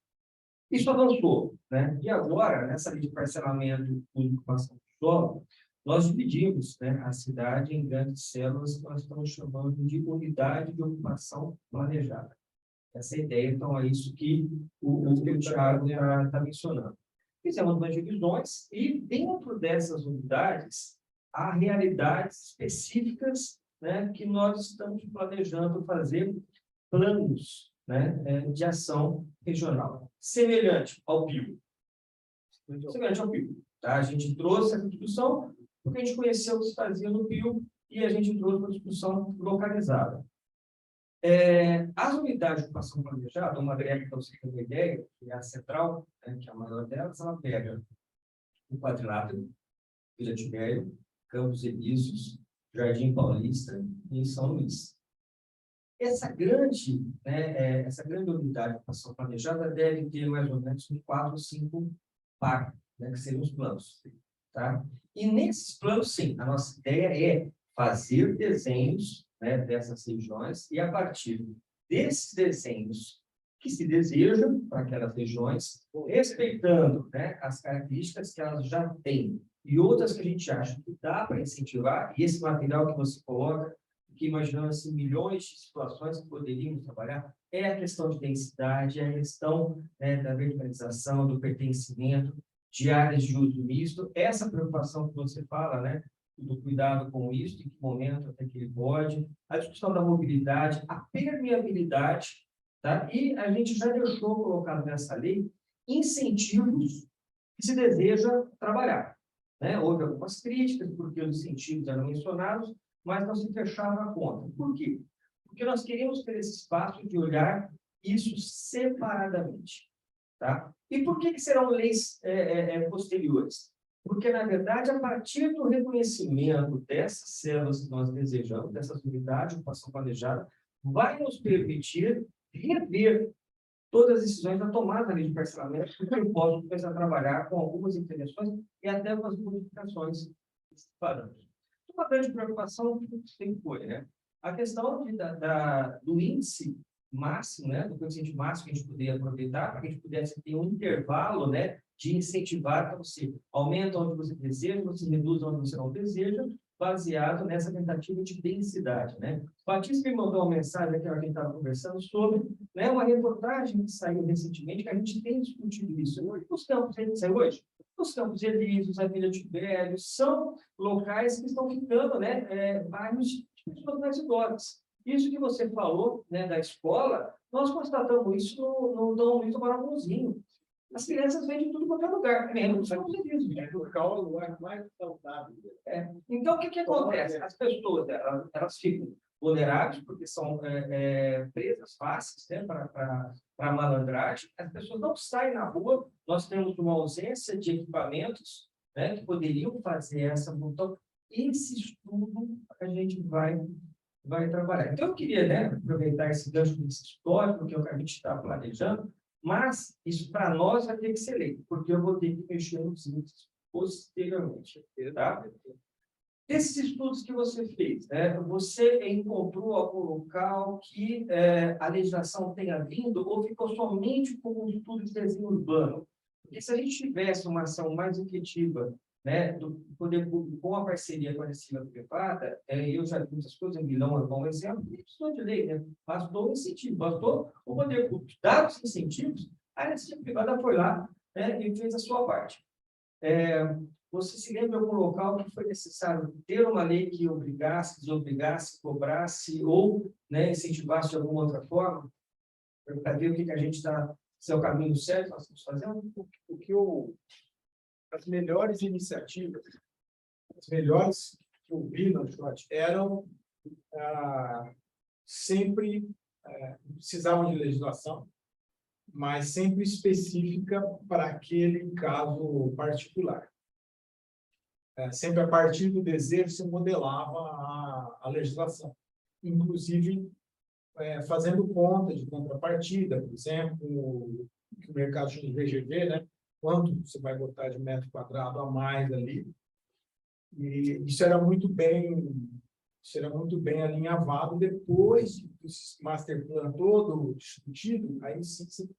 Isso avançou, né? E agora, nessa lei de parcelamento de ocupação de solo, nós dividimos, né, a cidade em grandes células que nós estamos chamando de unidade de ocupação planejada. Essa ideia, então, é isso que o Thiago está mencionando. Fizemos umas divisões e, dentro dessas unidades, há realidades específicas, né, que nós estamos planejando fazer planos, né, de ação regional, semelhante ao PIB. Semelhante ao PIB. Tá? A gente trouxe essa discussão, porque a gente conheceu o que se fazia no Pio e a gente trouxe uma discussão localizada. As unidades de ocupação planejada, uma greve para você ter uma ideia, que é a central, né, que é a maior delas, ela pega o Quadrilátero, Vila Tibério, Campos Elíseos, Jardim Paulista e São Luís. Essa grande unidade de ocupação planejada deve ter mais ou menos 4 ou 5 PAC, né, que seriam os planos. Tá? E nesses planos, sim, a nossa ideia é fazer desenhos, né, dessas regiões, e a partir desses desenhos que se desejam para aquelas regiões, respeitando, né, as características que elas já têm e outras que a gente acha que dá para incentivar, e esse material que você coloca, que imaginando assim, milhões de situações que poderíamos trabalhar, é a questão de densidade, é a questão, né, da verticalização, do pertencimento, de áreas de uso misto, essa preocupação que você fala, né, do cuidado com isso, em que momento até que ele pode, a discussão da mobilidade, a permeabilidade, tá? E a gente já deixou colocado nessa lei incentivos que se deseja trabalhar, né? Houve algumas críticas, porque os incentivos eram mencionados, mas não se fechava a conta. Por quê? Porque nós queríamos ter esse espaço de olhar isso separadamente. Tá? E por que serão leis posteriores? Porque, na verdade, a partir do reconhecimento dessas células que nós desejamos, dessas unidades de ocupação planejada, vai nos permitir rever todas as decisões da tomada de parcelamento, porque eu posso começar a trabalhar com algumas intervenções e até com as modificações desse parâmetro. Uma grande preocupação sempre foi, né? A questão do índice máximo, né, do coeficiente máximo que a gente poderia aproveitar, para que a gente pudesse ter um intervalo, né, de incentivar para você aumenta onde você deseja, você reduz onde você não deseja, baseado nessa tentativa de densidade, né? O Batista me mandou uma mensagem aqui, a gente estava conversando sobre, né, uma reportagem que saiu recentemente, que a gente tem discutido isso hoje. Os campos, a gente saiu hoje? Os Campos Elíseos, a Vila Tibério, são locais que estão ficando, né, bairros de pessoas mais idosas. Isso que você falou, né, da escola, nós constatamos isso no Dom Luiz do Maravilhosinho. As crianças vêm de tudo quanto é lugar, mesmo os Campos Elíseos. É o lugar mais saudável. Então, o que acontece? As pessoas, elas ficam vulneráveis, porque são presas fáceis, né, para malandragem. As pessoas não saem na rua. Nós temos uma ausência de equipamentos, né, que poderiam fazer essa multa. Esse estudo a gente vai trabalhar. Então, eu queria, né, aproveitar esse gancho desse histórico, que é o que a gente está planejando, mas isso para nós vai ter que ser lei, porque eu vou ter que mexer nos índices posteriormente. Tá? Esses estudos que você fez, né, você encontrou algum local que a legislação tenha vindo ou ficou somente com um estudo de desenho urbano? Porque se a gente tivesse uma ação mais efetiva, né, do poder público com a parceria com a iniciativa privada, eu já vi muitas coisas, em Milão é um bom exemplo, e precisou de lei, né? Bastou um incentivo, bastou o poder público dar os incentivos, a iniciativa privada foi lá, né, e fez a sua parte. Você se lembra de algum local que foi necessário ter uma lei que obrigasse, desobrigasse, cobrasse ou, né, incentivasse de alguma outra forma? Para ver o que a gente está, se é o caminho certo, nós estamos fazendo? As melhores iniciativas, as melhores que eu vi no shot eram sempre precisavam de legislação, mas sempre específica para aquele caso particular. Sempre a partir do desejo se modelava a legislação, inclusive fazendo conta de contrapartida, por exemplo, que o mercado chama de VGV, né? Quanto você vai botar de metro quadrado a mais ali. E isso era muito bem alinhavado depois do master plan todo discutido, aí sim se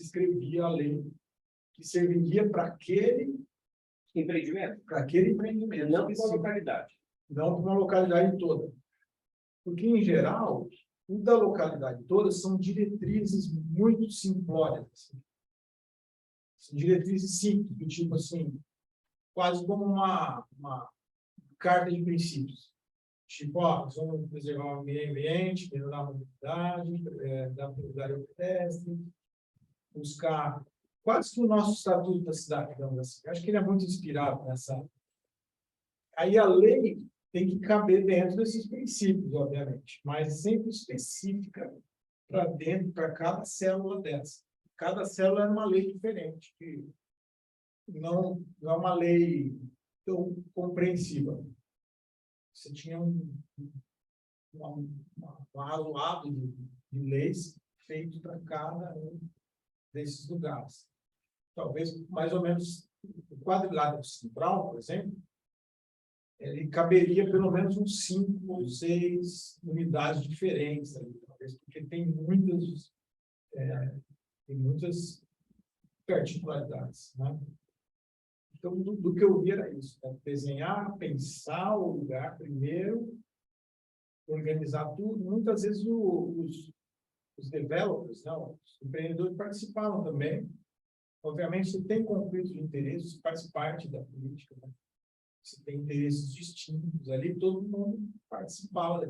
escrevia a lei que serviria para aquele empreendimento, não para a localidade. Não para uma localidade toda. Porque, em geral, o da localidade toda são diretrizes muito simplórias. Assim. São diretrizes simples, do tipo assim, quase como uma carta de princípios. Tipo, nós vamos preservar o meio ambiente, melhorar a mobilidade, dar prioridade ao pedestre, buscar quase que o nosso estatuto da cidade, digamos assim. Eu acho que ele é muito inspirado Aí a lei tem que caber dentro desses princípios, obviamente, mas sempre específica para dentro, para cada célula dessa. Cada célula é uma lei diferente, que não é uma lei tão compreensiva. Você tinha um arrazoado de leis feito para cada um desses lugares. Talvez, mais ou menos, o quadrilátero central, por exemplo, ele caberia pelo menos uns 5 ou 6 unidades diferentes, ali, talvez, porque tem muitas particularidades, né? Então, do que eu vi era isso, né? Desenhar, pensar o lugar primeiro, organizar tudo. Muitas vezes os developers, não, os empreendedores participavam também. Obviamente, se tem conflito de interesses, faz parte da política, né? Se tem interesses distintos ali, todo mundo participava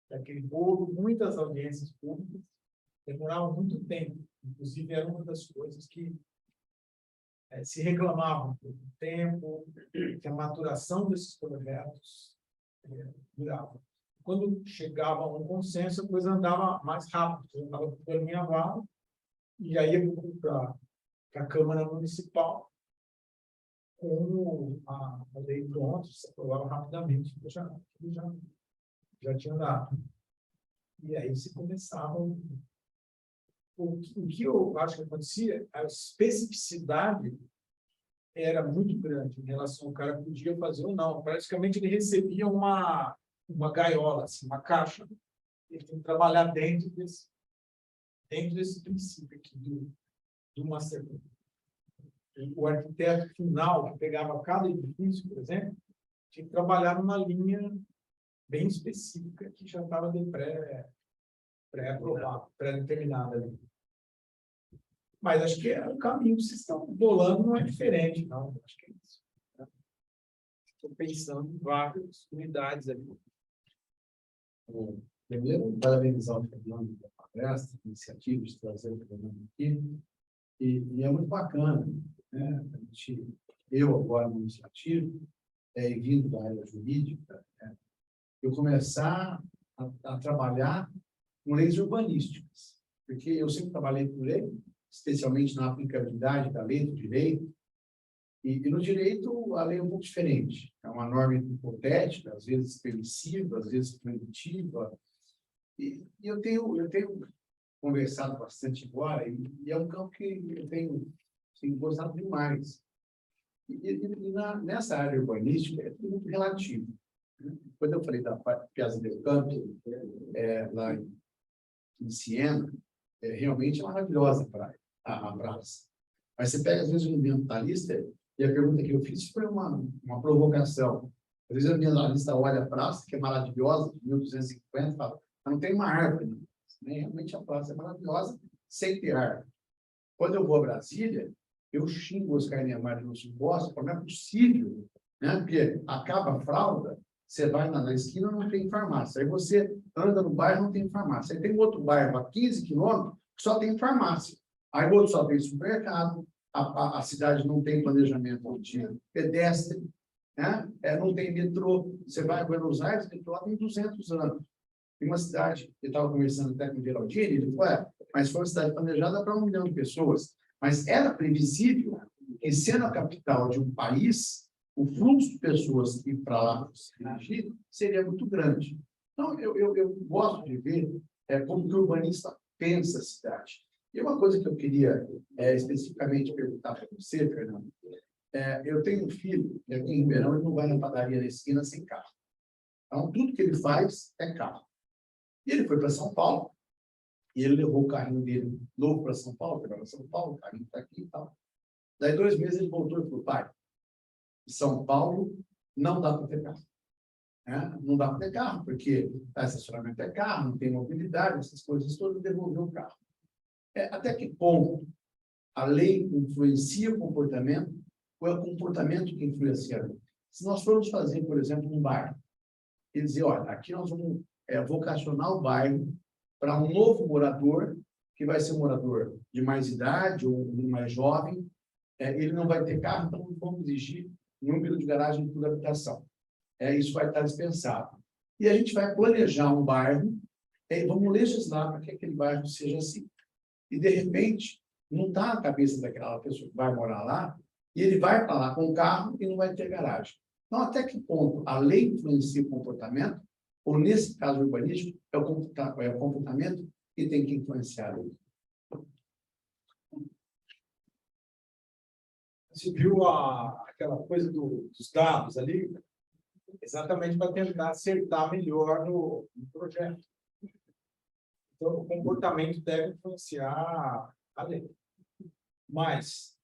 daquele bolo. Muitas audiências públicas demoravam muito tempo. Inclusive, era uma das coisas que se reclamavam por tempo, que a maturação desses projetos durava. Quando chegava a um consenso, a coisa andava mais rápido, andava por alinhavado, e aí ia para a Câmara Municipal, com a lei pronta, se aprovava rapidamente, já tinha dado. E aí se começava. O que eu acho que acontecia, a especificidade era muito grande em relação ao cara podia fazer ou não. Praticamente ele recebia uma gaiola, assim, uma caixa. Ele tem que trabalhar dentro desse princípio aqui do master plan. O arquiteto final, que pegava cada edifício, por exemplo, tinha que trabalhar numa linha bem específica que já estava pré-aprovada, pré-determinada ali. Mas acho que o caminho que vocês estão bolando não é diferente, não. Acho que é isso. Estou pensando em várias unidades ali. Primeiro, parabenizar o Fernando pela palestra, iniciativa de trazer o Fernando aqui. E é muito bacana, né? Eu agora no iniciativo, e vindo da área jurídica, eu começar a trabalhar com leis urbanísticas, porque eu sempre trabalhei com lei, especialmente na aplicabilidade da lei do direito, e no direito a lei é um pouco diferente, é uma norma hipotética, às vezes permissiva, às vezes proibitiva, e eu tenho conversado bastante agora, e é um campo que eu tenho gostado demais. Nessa área urbanística, é tudo muito relativo. Quando eu falei da Piazza del Campo, lá em Siena, realmente é maravilhosa a praça. Mas você pega, às vezes, um ambientalista, e a pergunta que eu fiz foi uma provocação. Às vezes, o ambientalista olha a praça, que é maravilhosa, de 1250, e fala, mas não tem uma árvore. Né? Realmente, a praça é maravilhosa, sem ter árvore. Quando eu vou a Brasília, eu xingo os Oscar Niemeyer no suposto, porque não é possível, né? Porque acaba a fralda, você vai na esquina, não tem farmácia. Aí você anda no bairro, não tem farmácia. Aí tem outro bairro a 15 quilômetros que só tem farmácia. Aí o outro só tem supermercado, a cidade não tem planejamento de pedestre, né? Não tem metrô. Você vai a Buenos Aires, o metrô tem 200 anos. Tem uma cidade, eu estava conversando até com o Geraldini, ele falou, mas foi uma cidade planejada para 1 milhão de pessoas. Mas era previsível que, sendo a capital de um país, o fluxo de pessoas que para lá seria muito grande. Então, eu gosto de ver como que o urbanista pensa a cidade. E uma coisa que eu queria especificamente perguntar para você, Fernando, eu tenho um filho, aqui em Ribeirão, ele não vai na padaria da esquina sem carro. Então, tudo que ele faz é carro. E ele foi para São Paulo, e ele levou o carrinho dele novo para São Paulo, para São Paulo, o carrinho está aqui e tal. Daí 2 meses ele voltou e falou, pai, em São Paulo não dá para ter carro. Não dá para ter carro, porque estacionamento é carro, não tem mobilidade, essas coisas todas, devolveu o carro. Até que ponto a lei influencia o comportamento ou é o comportamento que influencia a lei? Se nós formos fazer, por exemplo, um bairro, e dizer, olha, aqui nós vamos vocacionar o bairro para um novo morador, que vai ser um morador de mais idade ou mais jovem, ele não vai ter carro, então vamos exigir número de garagem por habitação. isso vai estar dispensado. E a gente vai planejar um bairro, vamos legislar para que aquele bairro seja assim. E, de repente, não está na cabeça daquela pessoa que vai morar lá, e ele vai para lá com o carro e não vai ter garagem. Então, até que ponto a lei influencia o comportamento, ou, nesse caso urbanístico, é o comportamento que tem que influenciar a lei. Você viu aquela coisa dos dados ali? Exatamente para tentar acertar melhor no projeto. Então, o comportamento deve influenciar a lei. Mas,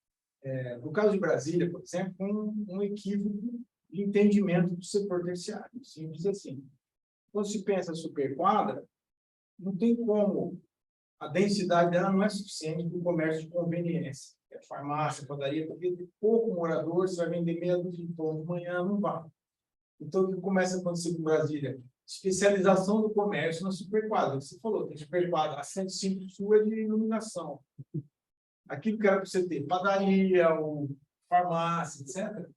no caso de Brasília, por exemplo, um equívoco de entendimento do setor terciário. Simples assim. Quando se pensa superquadra, não tem como, a densidade dela não é suficiente para o comércio de conveniência. É farmácia, padaria, porque tem pouco morador, você vai vender meia dúzia de pão de manhã, não vai. Então, o que começa a acontecer com Brasília? Especialização do comércio na superquadra. Você falou, tem superquadra, a 105 Sul é de iluminação. Aquilo que era para você ter padaria, ou farmácia, etc.,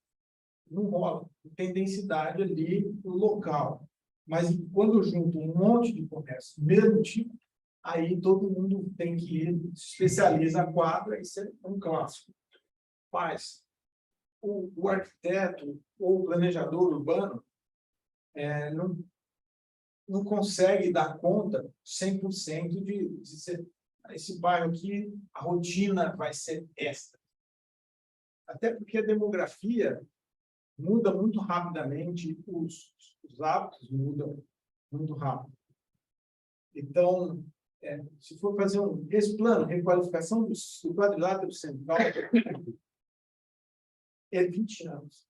não rola. Tem densidade ali no local. Mas quando junto um monte de comércio do mesmo tipo, aí todo mundo tem que ir, se especializa a quadra, isso é um clássico. Mas o arquiteto ou o planejador urbano não consegue dar conta 100% de ser, esse bairro aqui, a rotina vai ser esta. Até porque a demografia muda muito rapidamente, os hábitos mudam muito rápido. Então, se for fazer esse plano, requalificação do quadrilátero central, é 20 anos,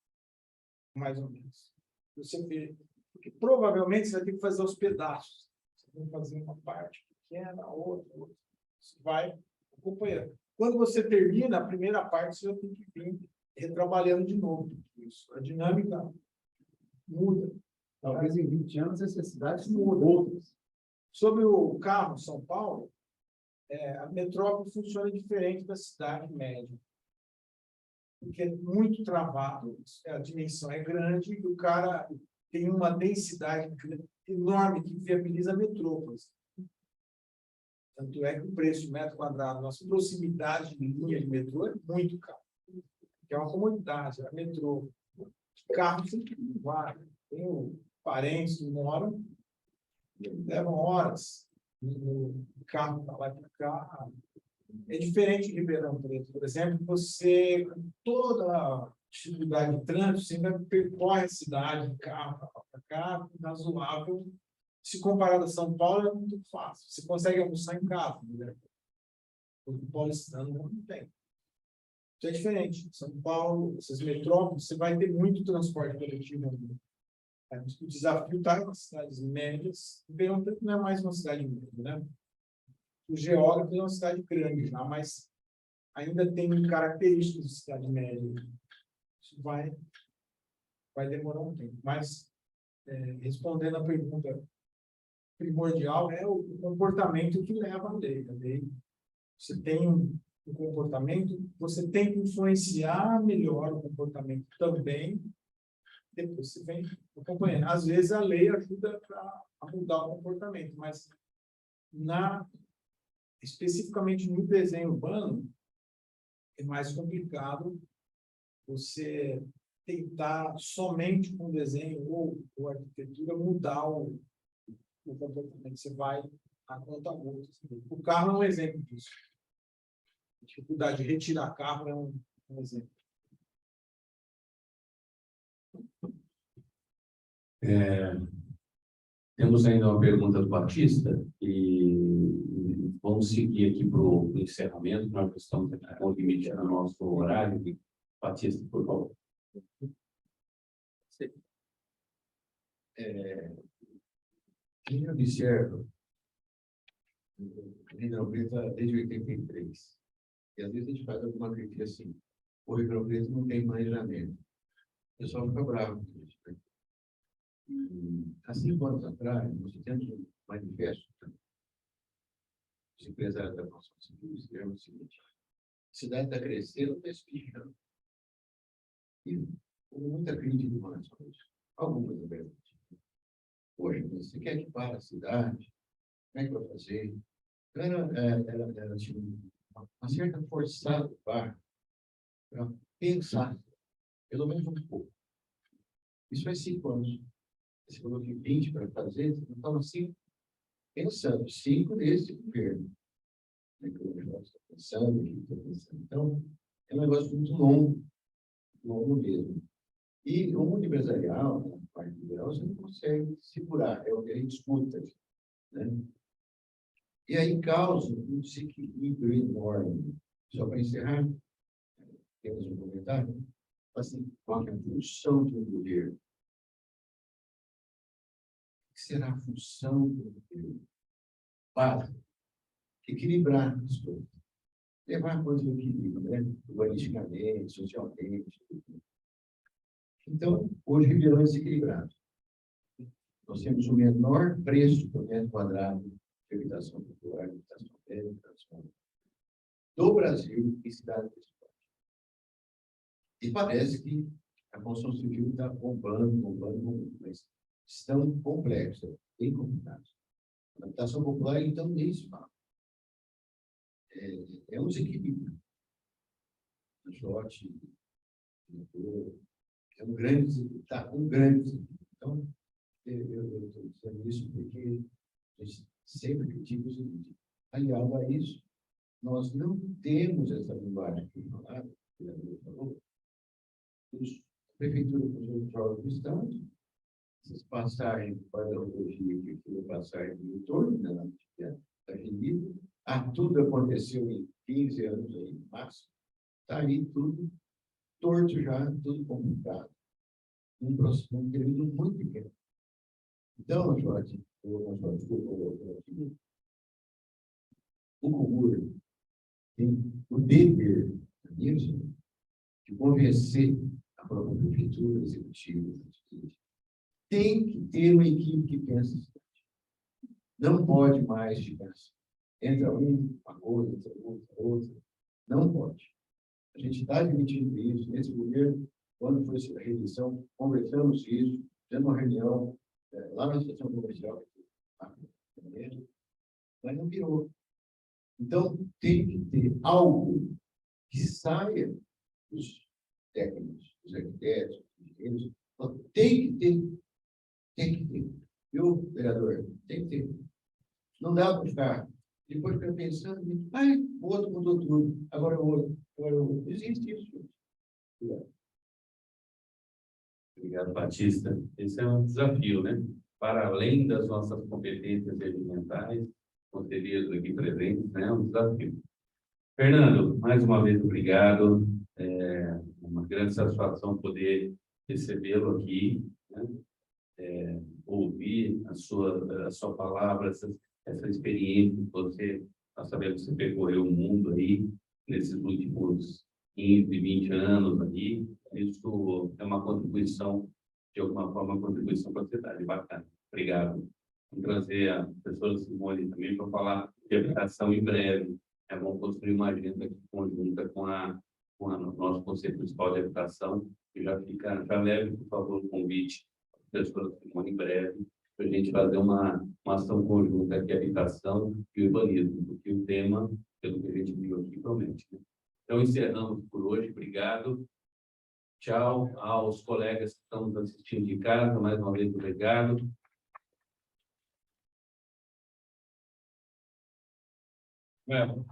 mais ou menos. Você vê, porque provavelmente você vai ter que fazer os pedaços. Você vai fazer uma parte pequena, outra. Você vai acompanhando. Quando você termina a primeira parte, você já tem que vir retrabalhando de novo. Isso. A dinâmica muda. Talvez em 20 anos as necessidades mudam. Sobre o carro São Paulo, a metrópole funciona diferente da cidade média. Porque é muito travado, a dimensão é grande e o cara tem uma densidade enorme que viabiliza metrópoles. Tanto é que o preço de metro quadrado, nossa proximidade de linha de metrô é muito caro. Que é uma comodidade, a metrô. Carro sempre vai. Tenho parentes que moram, levam horas no carro para lá e para cá. É diferente de Ribeirão Preto, por exemplo, você, com toda a dificuldade de trânsito, você ainda percorre a cidade de carro para cá, razoável. Se comparado a São Paulo, é muito fácil. Você consegue almoçar em casa, né? O paulistano não tem. Isso é diferente. São Paulo, essas metrópoles, você vai ter muito transporte coletivo. O desafio está nas cidades médias. Ribeirão Preto não é mais uma cidade média, né? O geógrafo é uma cidade grande já, mas ainda tem características de cidade média. Isso vai demorar um tempo. Mas, respondendo a pergunta primordial, é o comportamento que leva à lei. A lei, você tem um comportamento, você tem que influenciar melhor o comportamento também, depois você vem acompanhando. Às vezes a lei ajuda a mudar o comportamento, mas especificamente no desenho urbano, é mais complicado você tentar somente com o desenho ou arquitetura mudar o comportamento. Você vai a conta gotas. O carro é um exemplo disso. A dificuldade de retirar carro é um exemplo. Temos ainda uma pergunta do Batista e vamos seguir aqui para o encerramento. Nós estamos aqui com o limite do nosso horário. Batista, por favor. Eu observo Ribeirão Preto desde 83. E às vezes a gente faz alguma crítica assim. O Ribeirão Preto não tem planejamento. O pessoal fica bravo com isso. Né? Há 5 anos atrás, nós fizemos um manifesto. Os empresários da construção civil escreveram o seguinte: a cidade está crescendo, está espirrando. E houve muita crítica de relação a isso. algumas alternativas. Poxa, mas você quer que pare a cidade? Como é que vai fazer? Ela tinha uma certa forçada para pensar, pelo menos um pouco. Isso faz 5 anos. Você falou que 20 para fazer, então assim, pensando, 5 desse governo. Estou pensando aqui, estou pensando. Então, é um negócio muito longo mesmo. E o mundo empresarial, na parte liberal, você não consegue segurar, é o que a gente escuta, né? E aí causa um desequilíbrio enorme. Só para encerrar, temos um comentário. Assim, qual é a função do governo? O que será a função do governo? Básico. Equilibrar as coisas. Levar a coisa ao equilíbrio, né? Urbanisticamente, socialmente. Então, hoje, Ribeirão é desequilibrado. Nós temos o menor preço por metro quadrado de habitação popular, habitação velha, habitação do Brasil em cidades principais. E parece que a construção civil está bombando, mas estão complexos, bem complicados. A habitação popular, então, nem se fala. É um desequilíbrio. O lote é um grande desequilíbrio. Tá, um grande desequilíbrio. Então, eu estou dizendo isso porque a gente sempre critica o seguinte: aliado a isso, nós não temos essa linguagem que falava, que o falou, a prefeitura com os órgãos do Estado, essas passagens para a rodovia, que foi passagem do entorno da avenida, tudo aconteceu em 15 anos aí, máximo, está aí tudo torto já, tudo complicado. Um período muito pequeno. Então, Jorge, o governo tem o dever, isso, de convencer a própria prefeitura, executiva, tem que ter uma equipe que pensa assim. Não pode mais ficar assim. Entra uma coisa, entra outra. Não pode. A gente está admitindo isso. Nesse governo, quando foi a reeleição, conversamos isso, fizemos uma reunião lá na estação comercial, mas não virou. Então, tem que ter algo que saia dos técnicos, dos arquitetos, dos engenheiros. Tem que ter. Viu, vereador? Tem que ter. Não dá para ficar. Depois ficar pensando, o outro mudou tudo, agora o outro. Não existe isso. Obrigado, Batista. Esse é um desafio, né? Para além das nossas competências regimentais, conselheiros aqui presentes, né? É um desafio. Fernando, mais uma vez, obrigado. É uma grande satisfação poder recebê-lo aqui, né? Ouvir a sua palavra, essa experiência que você, nós sabemos que você percorreu o mundo aí, nesses últimos 15, 20 anos aí. Isso é uma contribuição, de alguma forma, uma contribuição para a sociedade. Bacana. Obrigado. Vou trazer a professora Simone também para falar de habitação em breve. Vamos construir uma agenda aqui conjunta com o nosso Conselho Municipal de Habitação, e já leve, por favor, o convite à professora Simone em breve, para a gente fazer uma ação conjunta aqui, habitação e urbanismo, porque o tema, pelo que a gente viu aqui, promete, né? Então, encerramos por hoje. Obrigado. Tchau aos colegas que estão nos assistindo de casa. Mais uma vez, obrigado.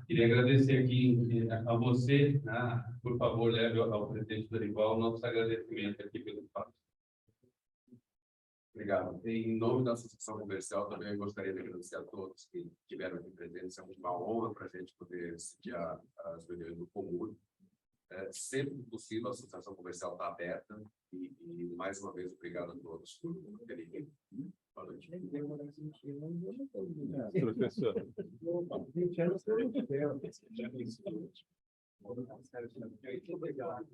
Queria agradecer aqui a você. Por favor, leve ao presidente Dorival o nosso agradecimento aqui pelo espaço. Obrigado. Em nome da Associação Comercial, também gostaria de agradecer a todos que estiveram aqui presentes. É uma honra para a gente poder sediar as reuniões do Comur. Sempre que possível, a Associação Comercial está aberta. E mais uma vez, obrigado a todos por terem vindo. Boa noite. Professor. Obrigado.